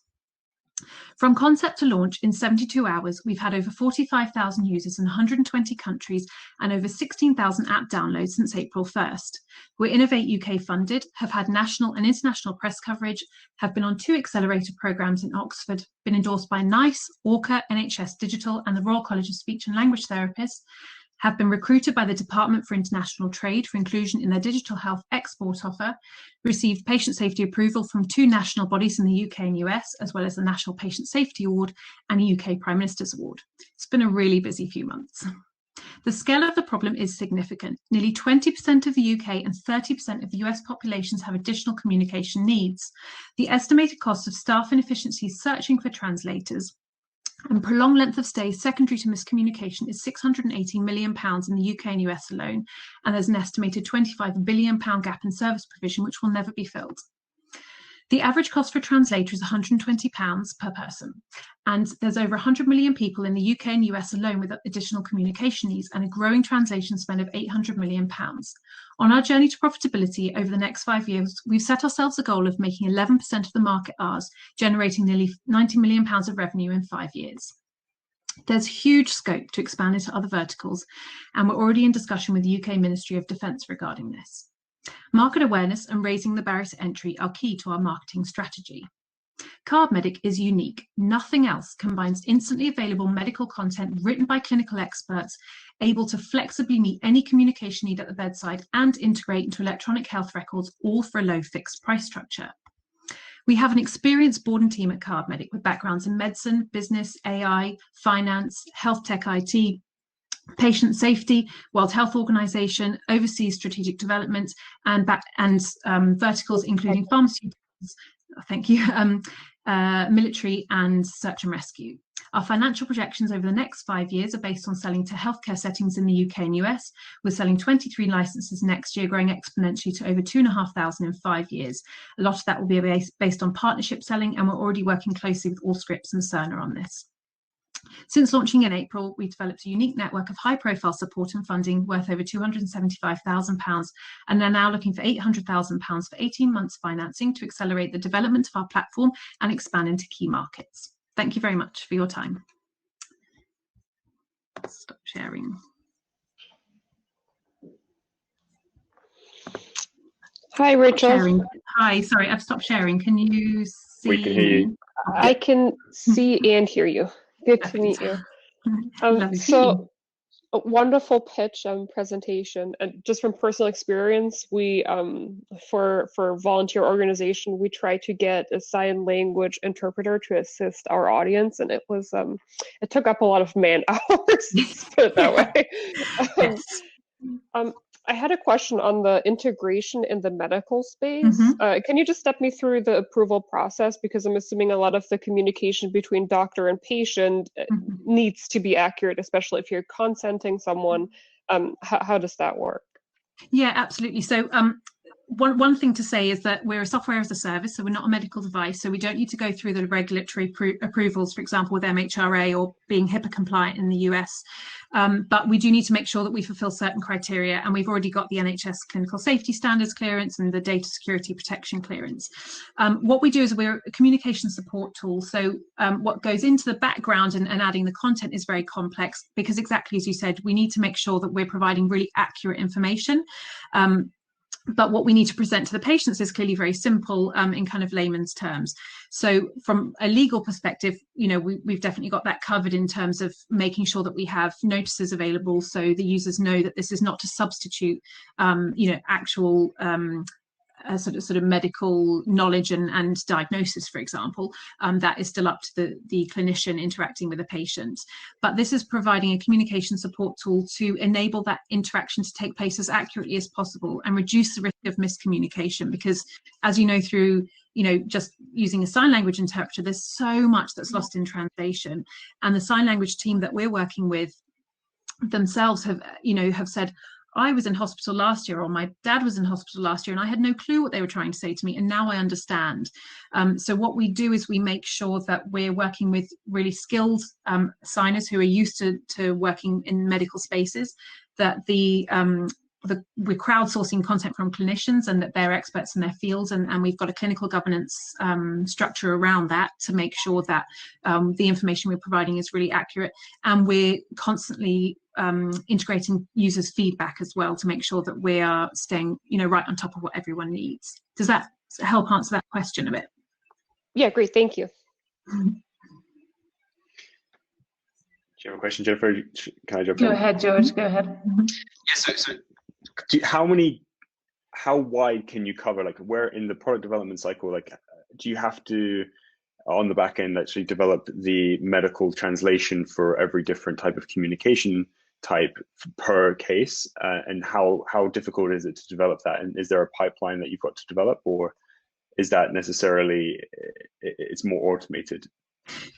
From concept to launch in 72 hours, we've had over 45,000 users in 120 countries and over 16,000 app downloads since April 1st. We're Innovate UK funded, have had national and international press coverage, have been on 2 accelerator programmes in Oxford, been endorsed by NICE, Orca, NHS Digital and the Royal College of Speech and Language Therapists, have been recruited by the Department for International Trade for inclusion in their digital health export offer, received patient safety approval from 2 national bodies in the UK and US, as well as the National Patient Safety Award and a UK Prime Minister's Award. It's been a really busy few months. The scale of the problem is significant. Nearly 20% of the UK and 30% of the US populations have additional communication needs. The estimated cost of staff inefficiencies searching for translators and prolonged length of stay secondary to miscommunication is £680 million in the UK and US alone, and there's an estimated £25 billion gap in service provision which will never be filled. The average cost for a translator is £120 per person, and there's over 100 million people in the UK and US alone with additional communication needs and a growing translation spend of £800 million. On our journey to profitability over the next 5 years, we've set ourselves a goal of making 11% of the market ours, generating nearly £90 million of revenue in 5 years. There's huge scope to expand into other verticals, and we're already in discussion with the UK Ministry of Defence regarding this. Market awareness and raising the barrier to entry are key to our marketing strategy. CardMedic is unique. Nothing else combines instantly available medical content written by clinical experts, able to flexibly meet any communication need at the bedside and integrate into electronic health records, all for a low fixed price structure. We have an experienced board and team at CardMedic with backgrounds in medicine, business, AI, finance, health tech IT, patient safety, World Health Organization, overseas strategic development, and verticals including pharmaceuticals, thank you, military and search and rescue. Our financial projections over the next 5 years are based on selling to healthcare settings in the UK and US. We're selling 23 licenses next year, growing exponentially to over 2,500 in 5 years. A lot of that will be based on partnership selling, and we're already working closely with Allscripts and Cerner on this. Since launching in April, we developed a unique network of high-profile support and funding worth over £275,000, and are now looking for £800,000 for 18 months financing to accelerate the development of our platform and expand into key markets. Thank you very much for your time. Stop sharing. Hi, Rachel. Sharing. Hi, sorry, I've stopped sharing. Can you see? We can hear you. I can see and hear you. Good to meet you. So, a wonderful pitch and presentation. And just from personal experience, we for volunteer organization, we try to get a sign language interpreter to assist our audience, and it was it took up a lot of man hours. Let's put it that way. I had a question on the integration in the medical space. Can you just step me through the approval process? Because I'm assuming a lot of the communication between doctor and patient needs to be accurate, especially if you're consenting someone. How does that work? Yeah, absolutely. So one thing to say is that we're a software as a service, so we're not a medical device, so we don't need to go through the regulatory approvals, for example, with MHRA or being HIPAA compliant in the US. But we do need to make sure that we fulfill certain criteria, and we've already got the NHS clinical safety standards clearance and the data security protection clearance. What we do is we're a communication support tool. So what goes into the background and adding the content is very complex, because exactly as you said, we need to make sure that we're providing really accurate information. But what we need to present to the patients is clearly very simple in kind of layman's terms. So from a legal perspective, you know, we've definitely got that covered in terms of making sure that we have notices available so the users know that this is not to substitute, you know, actual sort of medical knowledge and diagnosis, for example. That is still up to the clinician interacting with the patient. But this is providing a communication support tool to enable that interaction to take place as accurately as possible and reduce the risk of miscommunication, because as you know, through just using a sign language interpreter, there's so much that's lost in translation. And the sign language team that we're working with themselves have said, I was in hospital last year, or my dad was in hospital last year, and I had no clue what they were trying to say to me, and now I understand. So what we do is we make sure that we're working with really skilled signers who are used to working in medical spaces, that we're crowdsourcing content from clinicians and that they're experts in their fields, and we've got a clinical governance structure around that to make sure that the information we're providing is really accurate, and we're constantly integrating users' feedback as well to make sure that we are staying right on top of what everyone needs. Does that help answer that question a bit? Yeah, great, thank you. Do you have a question, Jennifer? Can I jump in? Go ahead, George, go ahead. Yeah, so how wide can you cover? Like, where in the product development cycle, like, do you have to, on the back end, actually develop the medical translation for every different type of communication type per case? And how difficult is it to develop that? And is there a pipeline that you've got to develop, or is that necessarily, it's more automated?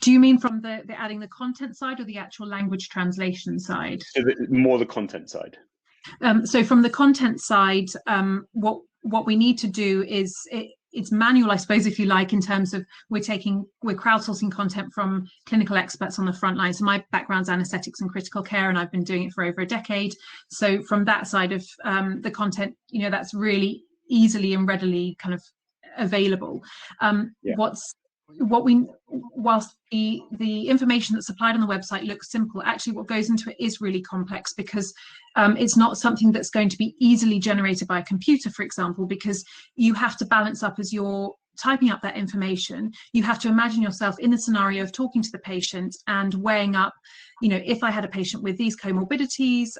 Do you mean from the adding the content side or the actual language translation side? So more the content side. So from the content side, what we need to do is it's manual, I suppose, if you like, in terms of we're crowdsourcing content from clinical experts on the front line. So my background's anesthetics and critical care, and I've been doing it for over a decade. So from that side of the content, that's really easily and readily kind of available. Whilst the information that's supplied on the website looks simple, actually what goes into it is really complex, because it's not something that's going to be easily generated by a computer, for example, because you have to balance up as you're typing up that information. You have to imagine yourself in the scenario of talking to the patient and weighing up, if I had a patient with these comorbidities,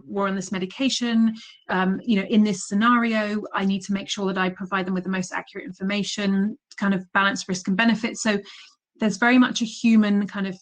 were on this medication, in this scenario, I need to make sure that I provide them with the most accurate information, kind of balance risk and benefit. So there's very much a human kind of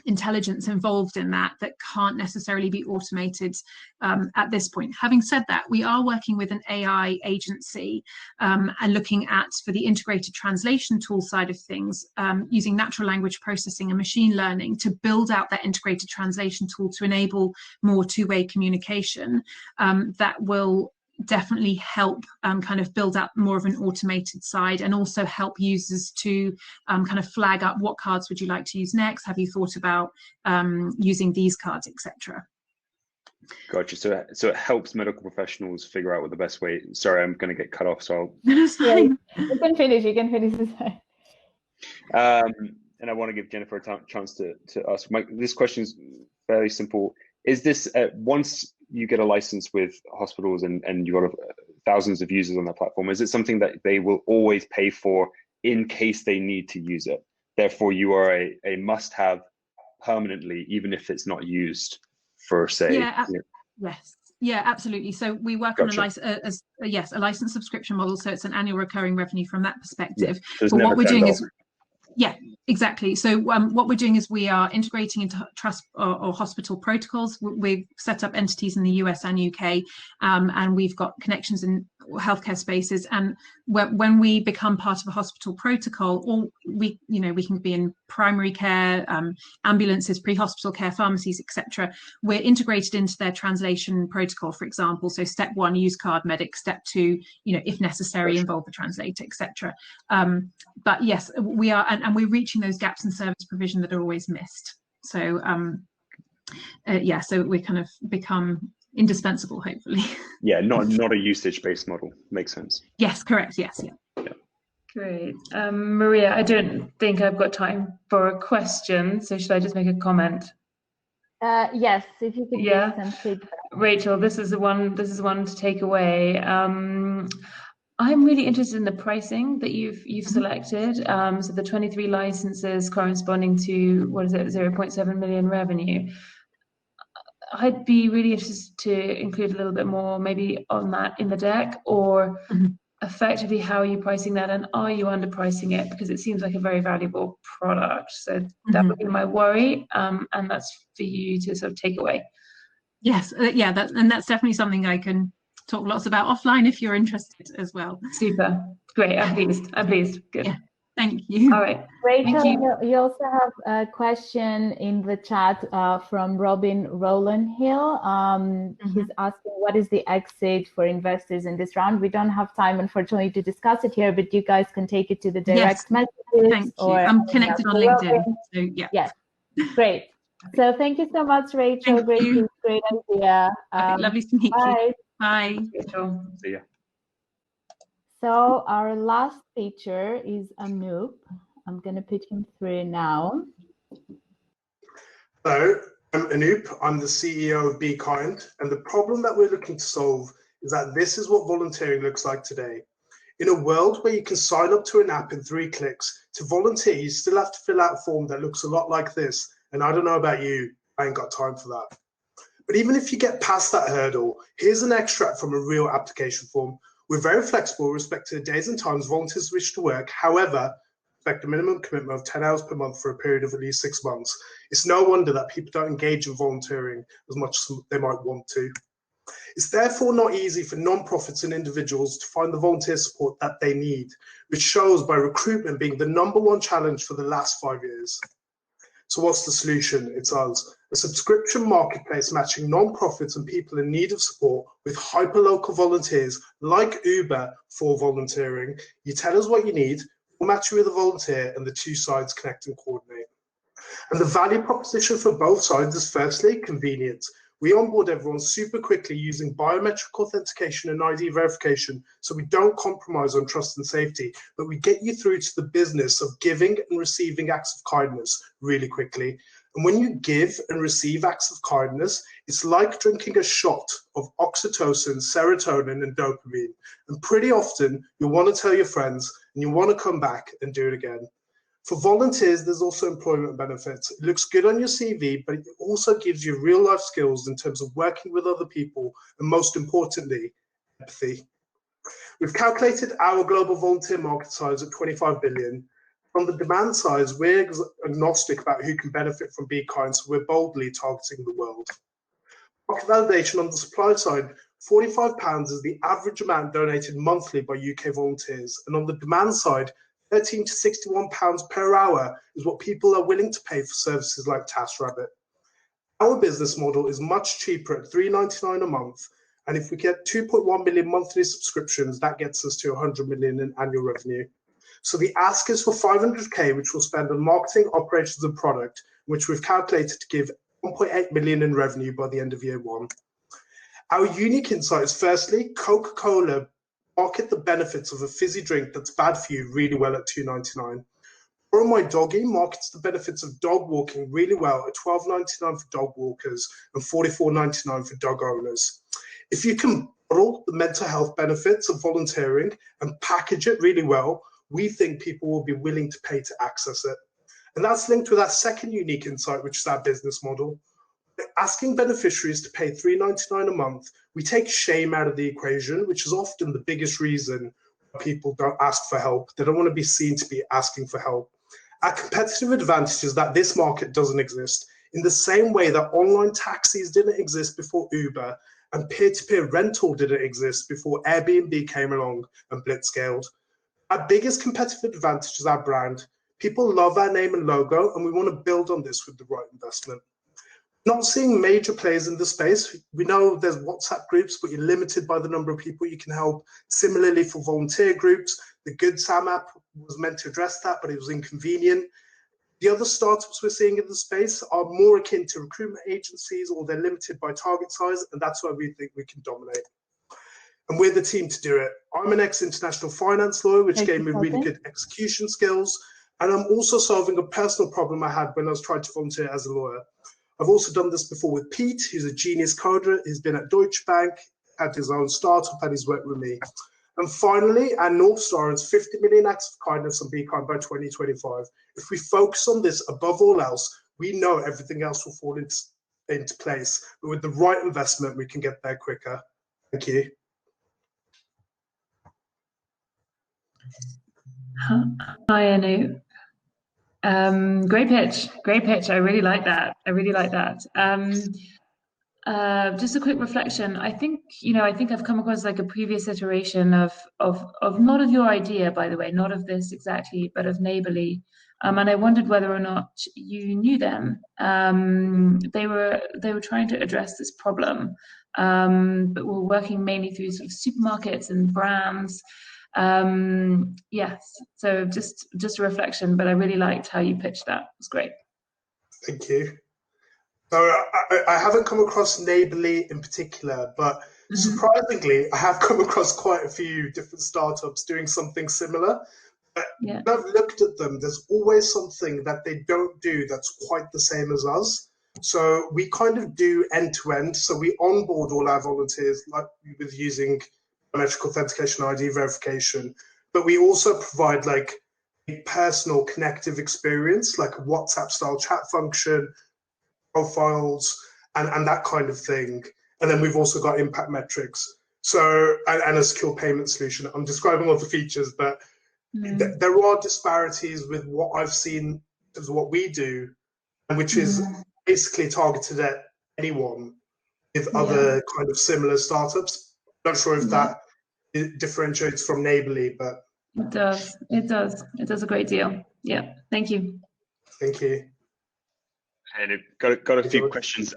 intelligence involved in that can't necessarily be automated at this point. Having said that, we are working with an AI agency and looking at, for the integrated translation tool side of things, using natural language processing and machine learning to build out that integrated translation tool to enable more two-way communication that will definitely help kind of build up more of an automated side, and also help users to kind of flag up what cards would you like to use next, have you thought about using these cards, etc. Gotcha. So it helps medical professionals figure out what the best way. Sorry, I'm going to get cut off, so I'll... Yeah, you can finish this time. And I want to give Jennifer a chance to ask. This question is fairly simple. Is this once you get a license with hospitals and you've got thousands of users on that platform, is it something that they will always pay for in case they need to use it? Therefore, you are a must-have permanently, even if it's not used for, say... Yes. Yeah, absolutely. So we work on a license subscription model. So it's an annual recurring revenue from that perspective. Yeah, but what we're doing is... Yeah, exactly. So what we're doing is we are integrating into trust or hospital protocols. We've set up entities in the US and UK, and we've got connections in healthcare spaces. And when we become part of a hospital protocol, or we can be in primary care, ambulances, pre-hospital care, pharmacies, etc. We're integrated into their translation protocol, for example. So step 1, use CardMedic. Step 2, if necessary, involve a translator, etc. But yes, we are, and we're reaching those gaps in service provision that are always missed. So so we kind of become indispensable, hopefully. Yeah, not a usage-based model. Makes sense. Yes, correct. Yes, yeah. Great. Maria, I don't think I've got time for a question, so should I just make a comment? Yes, if you could give some feedback. Rachel, this is one to take away. I'm really interested in the pricing that you've selected. So the 23 licenses corresponding to, what is it, 0.7 million revenue. I'd be really interested to include a little bit more maybe on that in the deck, or effectively how are you pricing that, and are you underpricing it, because it seems like a very valuable product. So that would be my worry, and that's for you to sort of take away. Yes, yeah, that's definitely something I can talk lots about offline if you're interested as well. Super, great. I'm pleased. Good. Yeah. Thank you. All right. Rachel, you also have a question in the chat from Robin Rowland Hill. He's asking, what is the exit for investors in this round? We don't have time, unfortunately, to discuss it here, but you guys can take it to the direct messages. Thank you. I'm connected on LinkedIn. So yeah. Yes, great. So thank you so much, Rachel. Great idea. Okay, lovely to meet you. Bye. See ya. So our last speaker is Anoop. I'm going to put him through now. Hello, I'm Anoop. I'm the CEO of Byknd, and the problem that we're looking to solve is that this is what volunteering looks like today. In a world where you can sign up to an app in 3 clicks, to volunteer, you still have to fill out a form that looks a lot like this. And I don't know about you, I ain't got time for that. But even if you get past that hurdle, here's an extract from a real application form. We're very flexible with respect to the days and times volunteers wish to work. However, expect a minimum commitment of 10 hours per month for a period of at least 6 months. It's no wonder that people don't engage in volunteering as much as they might want to. It's therefore not easy for non-profits and individuals to find the volunteer support that they need, which shows by recruitment being the #1 challenge for the last 5 years. So what's the solution? It's us, a subscription marketplace matching non-profits and people in need of support with hyper-local volunteers like Uber for volunteering. You tell us what you need, we'll match you with a volunteer, and the 2 sides connect and coordinate. And the value proposition for both sides is firstly convenience. We onboard everyone super quickly using biometric authentication and ID verification, so we don't compromise on trust and safety, but we get you through to the business of giving and receiving acts of kindness really quickly. And when you give and receive acts of kindness, it's like drinking a shot of oxytocin, serotonin, and dopamine. And pretty often, you'll want to tell your friends, and you want to come back and do it again. For volunteers, there's also employment benefits. It looks good on your CV, but it also gives you real life skills in terms of working with other people, and most importantly, empathy. We've calculated our global volunteer market size at 25 billion. On the demand side, we're agnostic about who can benefit from Byknd, so we're boldly targeting the world. Market validation on the supply side, £45 is the average amount donated monthly by UK volunteers, and on the demand side, £13 to £61 per hour is what people are willing to pay for services like TaskRabbit. Our business model is much cheaper at £3.99 a month, and if we get 2.1 million monthly subscriptions, that gets us to 100 million in annual revenue. So the ask is for 500k, which we'll spend on marketing, operations, and product, which we've calculated to give 1.8 million in revenue by the end of year 1. Our unique insight is firstly, Coca-Cola market the benefits of a fizzy drink that's bad for you really well at $2.99. Or My Doggy markets the benefits of dog walking really well at $12.99 for dog walkers and $44.99 for dog owners. If you can bottle the mental health benefits of volunteering and package it really well, we think people will be willing to pay to access it. And that's linked with our second unique insight, which is our business model. Asking beneficiaries to pay $3.99 a month, we take shame out of the equation, which is often the biggest reason people don't ask for help. They don't want to be seen to be asking for help. Our competitive advantage is that this market doesn't exist. In the same way that online taxis didn't exist before Uber and peer-to-peer rental didn't exist before Airbnb came along and blitzscaled. Our biggest competitive advantage is our brand. People love our name and logo, and we want to build on this with the right investment. Not seeing major players in the space. We know there's WhatsApp groups, but you're limited by the number of people you can help. Similarly for volunteer groups, the Good Sam app was meant to address that, but it was inconvenient. The other startups we're seeing in the space are more akin to recruitment agencies, or they're limited by target size, and that's why we think we can dominate. And we're the team to do it. I'm an ex-international finance lawyer, which gave me really good execution skills. And I'm also solving a personal problem I had when I was trying to volunteer as a lawyer. I've also done this before with Pete, who's a genius coder. He's been at Deutsche Bank, had his own startup, and he's worked with me. And finally, our North Star is 50 million acts of kindness on Byknd by 2025. If we focus on this above all else, we know everything else will fall into into place. But with the right investment, we can get there quicker. Thank you. Hi, Anu. Great pitch. Great pitch. I really like that. I really like that. Just a quick reflection. I think I've come across like a previous iteration of not of your idea, by the way, not of this exactly, but of Neighbourly. And I wondered whether or not you knew them. They were trying to address this problem, but were working mainly through sort of supermarkets and brands. Yes, so just a reflection, but I really liked how you pitched that. It was great. Thank you. So I haven't come across Neighbourly in particular, but surprisingly, I have come across quite a few different startups doing something similar. But when I've looked at them, there's always something that they don't do that's quite the same as us. So we kind of do end-to-end. So we onboard all our volunteers like with using biometric authentication, ID verification, but we also provide like a personal connective experience, like a WhatsApp-style chat function, profiles, and that kind of thing. And then we've also got impact metrics. So, and a secure payment solution. I'm describing all the features, but there are disparities with what I've seen as what we do, which is basically targeted at anyone with other kind of similar startups. Not sure if that differentiates from Neighbourly, but it does. It does a great deal. Yeah, thank you. Thank you. And got a few questions.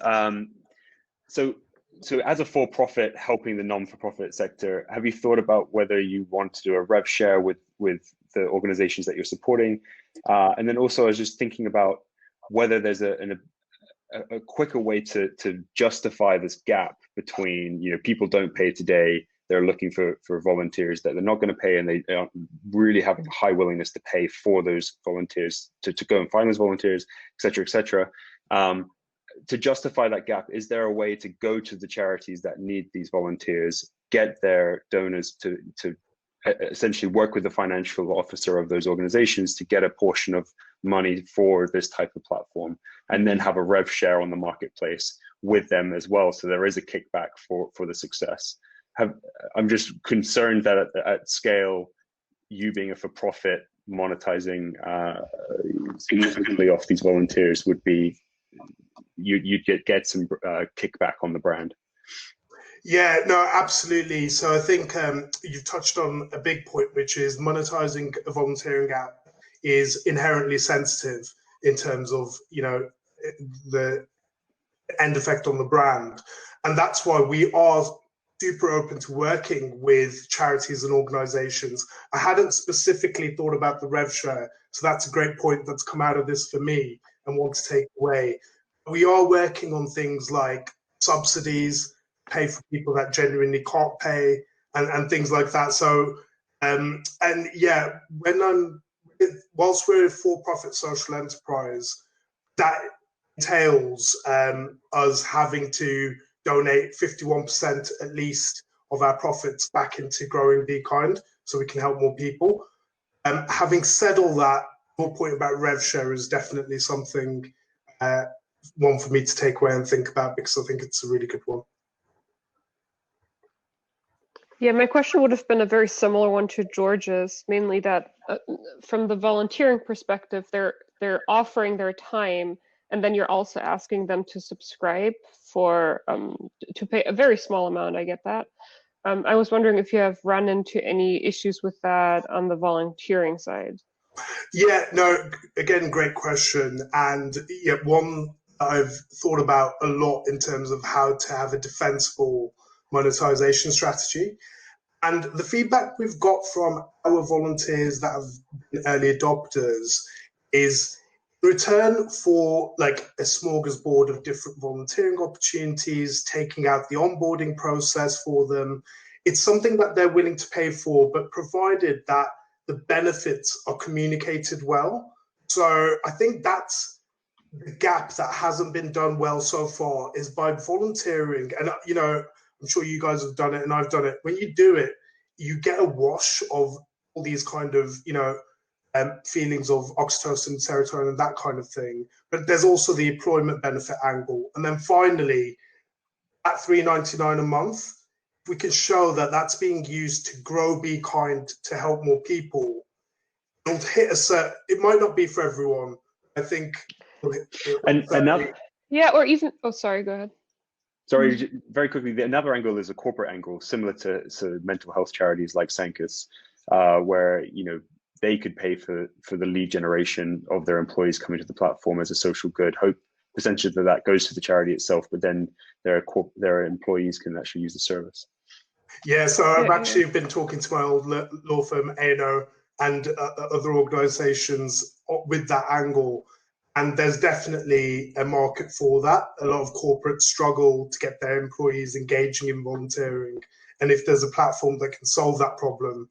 So as a for-profit helping the non-for-profit sector, have you thought about whether you want to do a rev share with the organizations that you're supporting? And then also I was just thinking about whether there's a quicker way to justify this gap between, people don't pay today, they're looking for volunteers that they're not going to pay, and they don't really have a high willingness to pay for those volunteers to go and find those volunteers, et cetera, et cetera. To justify that gap, is there a way to go to the charities that need these volunteers, get their donors to essentially work with the financial officer of those organizations to get a portion of money for this type of platform, and then have a rev share on the marketplace with them as well, so there is a kickback for the success? I'm just concerned that at scale, you being a for-profit monetizing significantly off these volunteers would be, you'd get some kickback on the brand. Yeah, no, absolutely. So I think you've touched on a big point, which is monetizing a volunteering app is inherently sensitive in terms of, the end effect on the brand. And that's why we are super open to working with charities and organizations. I hadn't specifically thought about the rev share, so that's a great point that's come out of this for me and want to take away. We are working on things like subsidies, pay for people that genuinely can't pay, and things like that. So, and yeah, whilst we're a for-profit social enterprise, that entails us having to donate 51% at least of our profits back into growing Byknd so we can help more people. Having said all that, your point about rev share is definitely something one for me to take away and think about, because I think it's a really good one. Yeah, my question would have been a very similar one to George's, mainly that from the volunteering perspective, they're offering their time, and then you're also asking them to subscribe for to pay a very small amount. I get that. I was wondering if you have run into any issues with that on the volunteering side. Yeah, no, again, great question. And yeah, one I've thought about a lot in terms of how to have a defensible monetization strategy. And the feedback we've got from our volunteers that have been early adopters is return for like a smorgasbord of different volunteering opportunities, taking out the onboarding process for them. It's something that they're willing to pay for, but provided that the benefits are communicated well. So I think that's the gap that hasn't been done well so far, is by volunteering. And, I'm sure you guys have done it and I've done it. When you do it, you get a wash of all these kind of, feelings of oxytocin, serotonin, that kind of thing. But there's also the employment benefit angle. And then finally, at $3.99 a month, if we can show that that's being used to grow Byknd to help more people, it'll hit a set. It might not be for everyone. I think. Yeah, or even. Oh, sorry. Go ahead. Sorry, very quickly. Another angle is a corporate angle, similar to mental health charities like Sankis, where they could pay for the lead generation of their employees coming to the platform as a social good. Hope essentially that goes to the charity itself, but then their employees can actually use the service. Yeah, so I've actually been talking to my old law firm, A&O, and other organisations with that angle. And there's definitely a market for that. A lot of corporates struggle to get their employees engaging in volunteering. And if there's a platform that can solve that problem,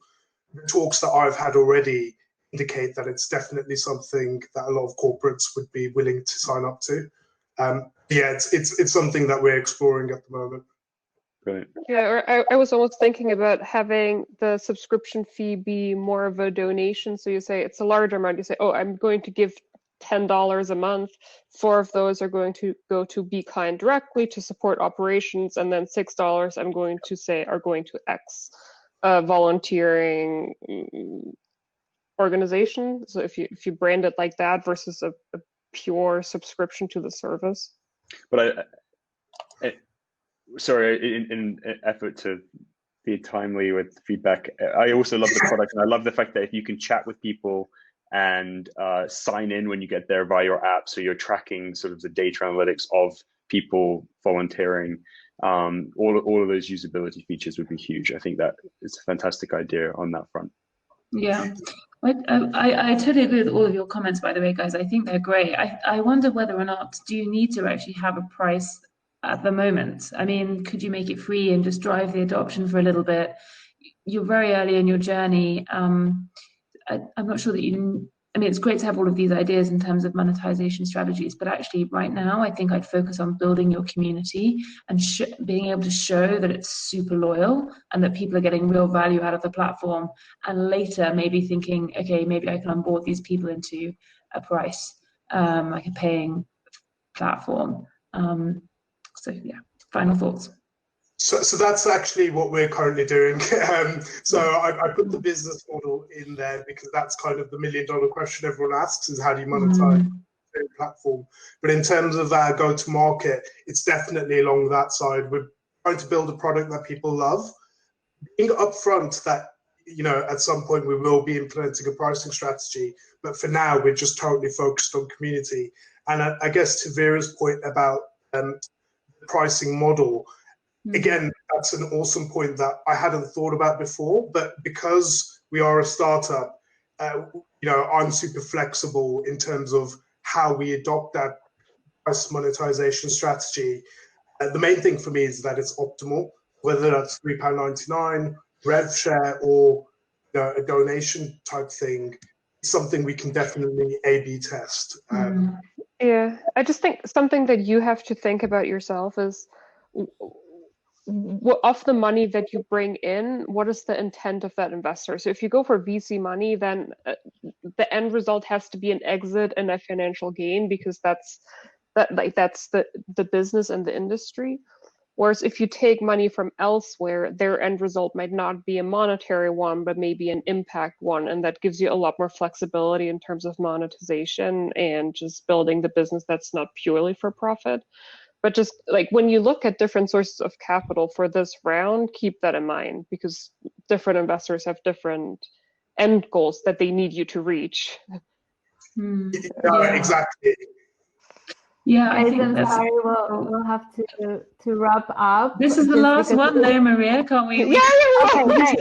the talks that I've had already indicate that it's definitely something that a lot of corporates would be willing to sign up to. It's something that we're exploring at the moment. Brilliant. Yeah, or I was almost thinking about having the subscription fee be more of a donation. So you say it's a larger amount. You say, oh, I'm going to give $10 a month. 4 of those are going to go to Byknd directly to support operations, and then $6 I'm going to say are going to X volunteering organization. So if you brand it like that versus a pure subscription to the service. But sorry, in an effort to be timely with feedback, I also love the product, and I love the fact that if you can chat with people and sign in when you get there via your app, so you're tracking sort of the data analytics of people volunteering. All of those usability features would be huge. I think that it's a fantastic idea on that front. Yeah, I totally agree with all of your comments, by the way, guys. I think they're great. I wonder whether or not, do you need to actually have a price at the moment? I mean, could you make it free and just drive the adoption for a little bit? You're very early in your journey. I'm not sure that I mean, it's great to have all of these ideas in terms of monetization strategies, but actually right now, I think I'd focus on building your community and being able to show that it's super loyal and that people are getting real value out of the platform. And later, maybe thinking, okay, maybe I can onboard these people into a price, like a paying platform. So yeah, final thoughts. So that's actually what we're currently doing. So I put the business model in there because that's kind of the $1 million question everyone asks, is how do you monetize the platform? But in terms of our go-to-market, it's definitely along that side. We're trying to build a product that people love. Being upfront that, at some point we will be implementing a pricing strategy, but for now we're just totally focused on community. And I guess to Vera's point about the pricing model, again, that's an awesome point that I hadn't thought about before, but because we are a startup, I'm super flexible in terms of how we adopt that price monetization strategy. The main thing for me is that it's optimal, whether that's £3.99, rev share, or a donation type thing. It's something we can definitely A/B test. Yeah, I just think something that you have to think about yourself is, of the money that you bring in, what is the intent of that investor? So if you go for VC money, then the end result has to be an exit and a financial gain, because that's the business and the industry. Whereas if you take money from elsewhere, their end result might not be a monetary one, but maybe an impact one, and that gives you a lot more flexibility in terms of monetization and just building the business that's not purely for profit. But just like when you look at different sources of capital for this round, keep that in mind, because different investors have different end goals that they need you to reach. Yeah, exactly. Yeah, I think I'm sorry, we'll have to wrap up. This is the last one though, Maria, can't we? Okay, nice.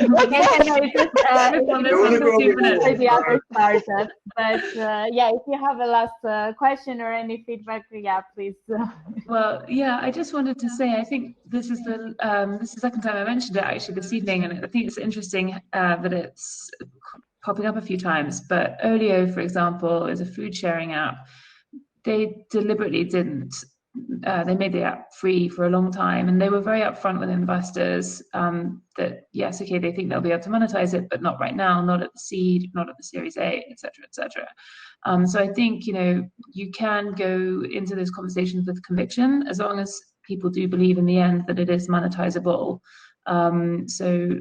The other startup. But if you have a last question or any feedback, please. Well, yeah, I just wanted to say, I think this is the second time I mentioned it actually this evening, and I think it's interesting that it's popping up a few times. But Olio, for example, is a food sharing app. They deliberately didn't they made the app free for a long time, and they were very upfront with investors that yes, okay, they think they'll be able to monetize it, but not right now, not at the seed, not at the Series A, etc., etc. So I think, you know, you can go into those conversations with conviction as long as people do believe in the end that it is monetizable. So,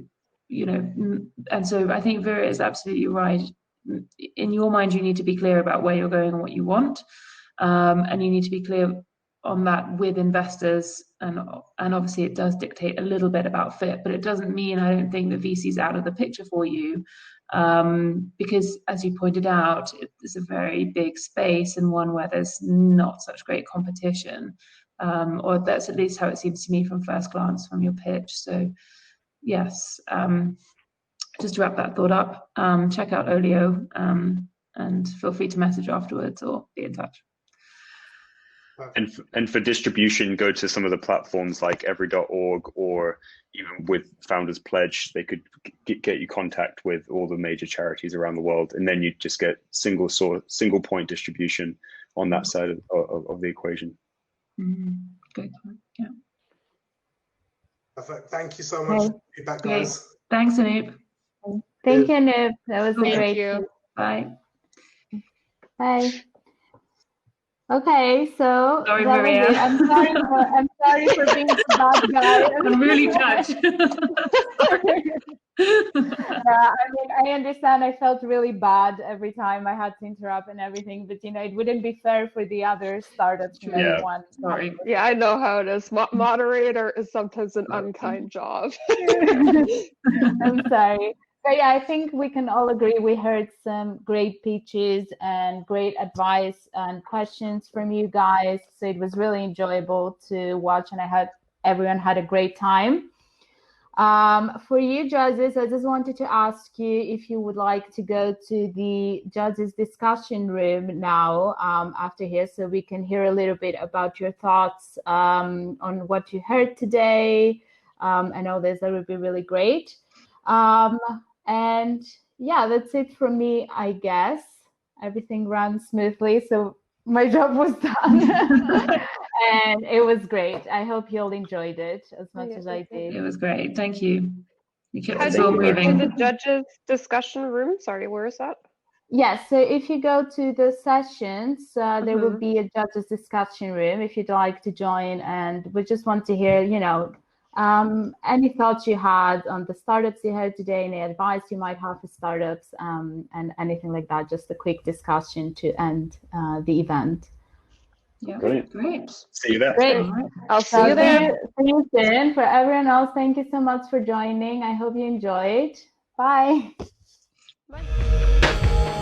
you know, and so I think Vera is absolutely right. In your mind, you need to be clear about where you're going and what you want, and you need to be clear on that with investors, and obviously it does dictate a little bit about fit, but it doesn't mean I don't think that VC's out of the picture for you, because as you pointed out, it's a very big space and one where there's not such great competition, or that's at least how it seems to me from first glance from your pitch. So yes, just to wrap that thought up, check out Olio, and feel free to message afterwards or be in touch. And for distribution, go to some of the platforms like every.org, or even with Founders Pledge, they could get you contact with all the major charities around the world, and then you just get single point distribution on that side of the equation. Good. Yeah. Perfect. Thank you so much for feedback, guys. Thanks, Anoop. Thank you, Anoop. That was Thank great. you. Bye. Bye. Okay, so sorry, that Maria. was it. I'm sorry for being the bad guy. I'm really judged. Yeah, I mean, I understand. I felt really bad every time I had to interrupt and everything, but you know, it wouldn't be fair for the other startups and everyone. Sorry. Yeah, I know how it is. Moderator is sometimes an unkind job. I'm sorry. But yeah, I think we can all agree we heard some great pitches and great advice and questions from you guys. So it was really enjoyable to watch, and everyone had a great time. For you judges, I just wanted to ask you if you would like to go to the judges discussion room now, after here, so we can hear a little bit about your thoughts on what you heard today, and all this. That would be really great. And yeah, that's it from me, I guess. Everything ran smoothly, so my job was done. And it was great. I hope you all enjoyed it as much as I did. It was great. Thank you. You kept How us do all you get to moving. the judges discussion room? Sorry, where is that? Yes, so if you go to the sessions, there will be a judges discussion room if you'd like to join, and we just want to hear, you know, any thoughts you had on the startups you heard today, any advice you might have for startups, and anything like that. Just a quick discussion to end the event. Yeah, Brilliant. Great. See you there. Great. I'll see you there. See you soon. For everyone else, thank you so much for joining. I hope you enjoyed. Bye. Bye.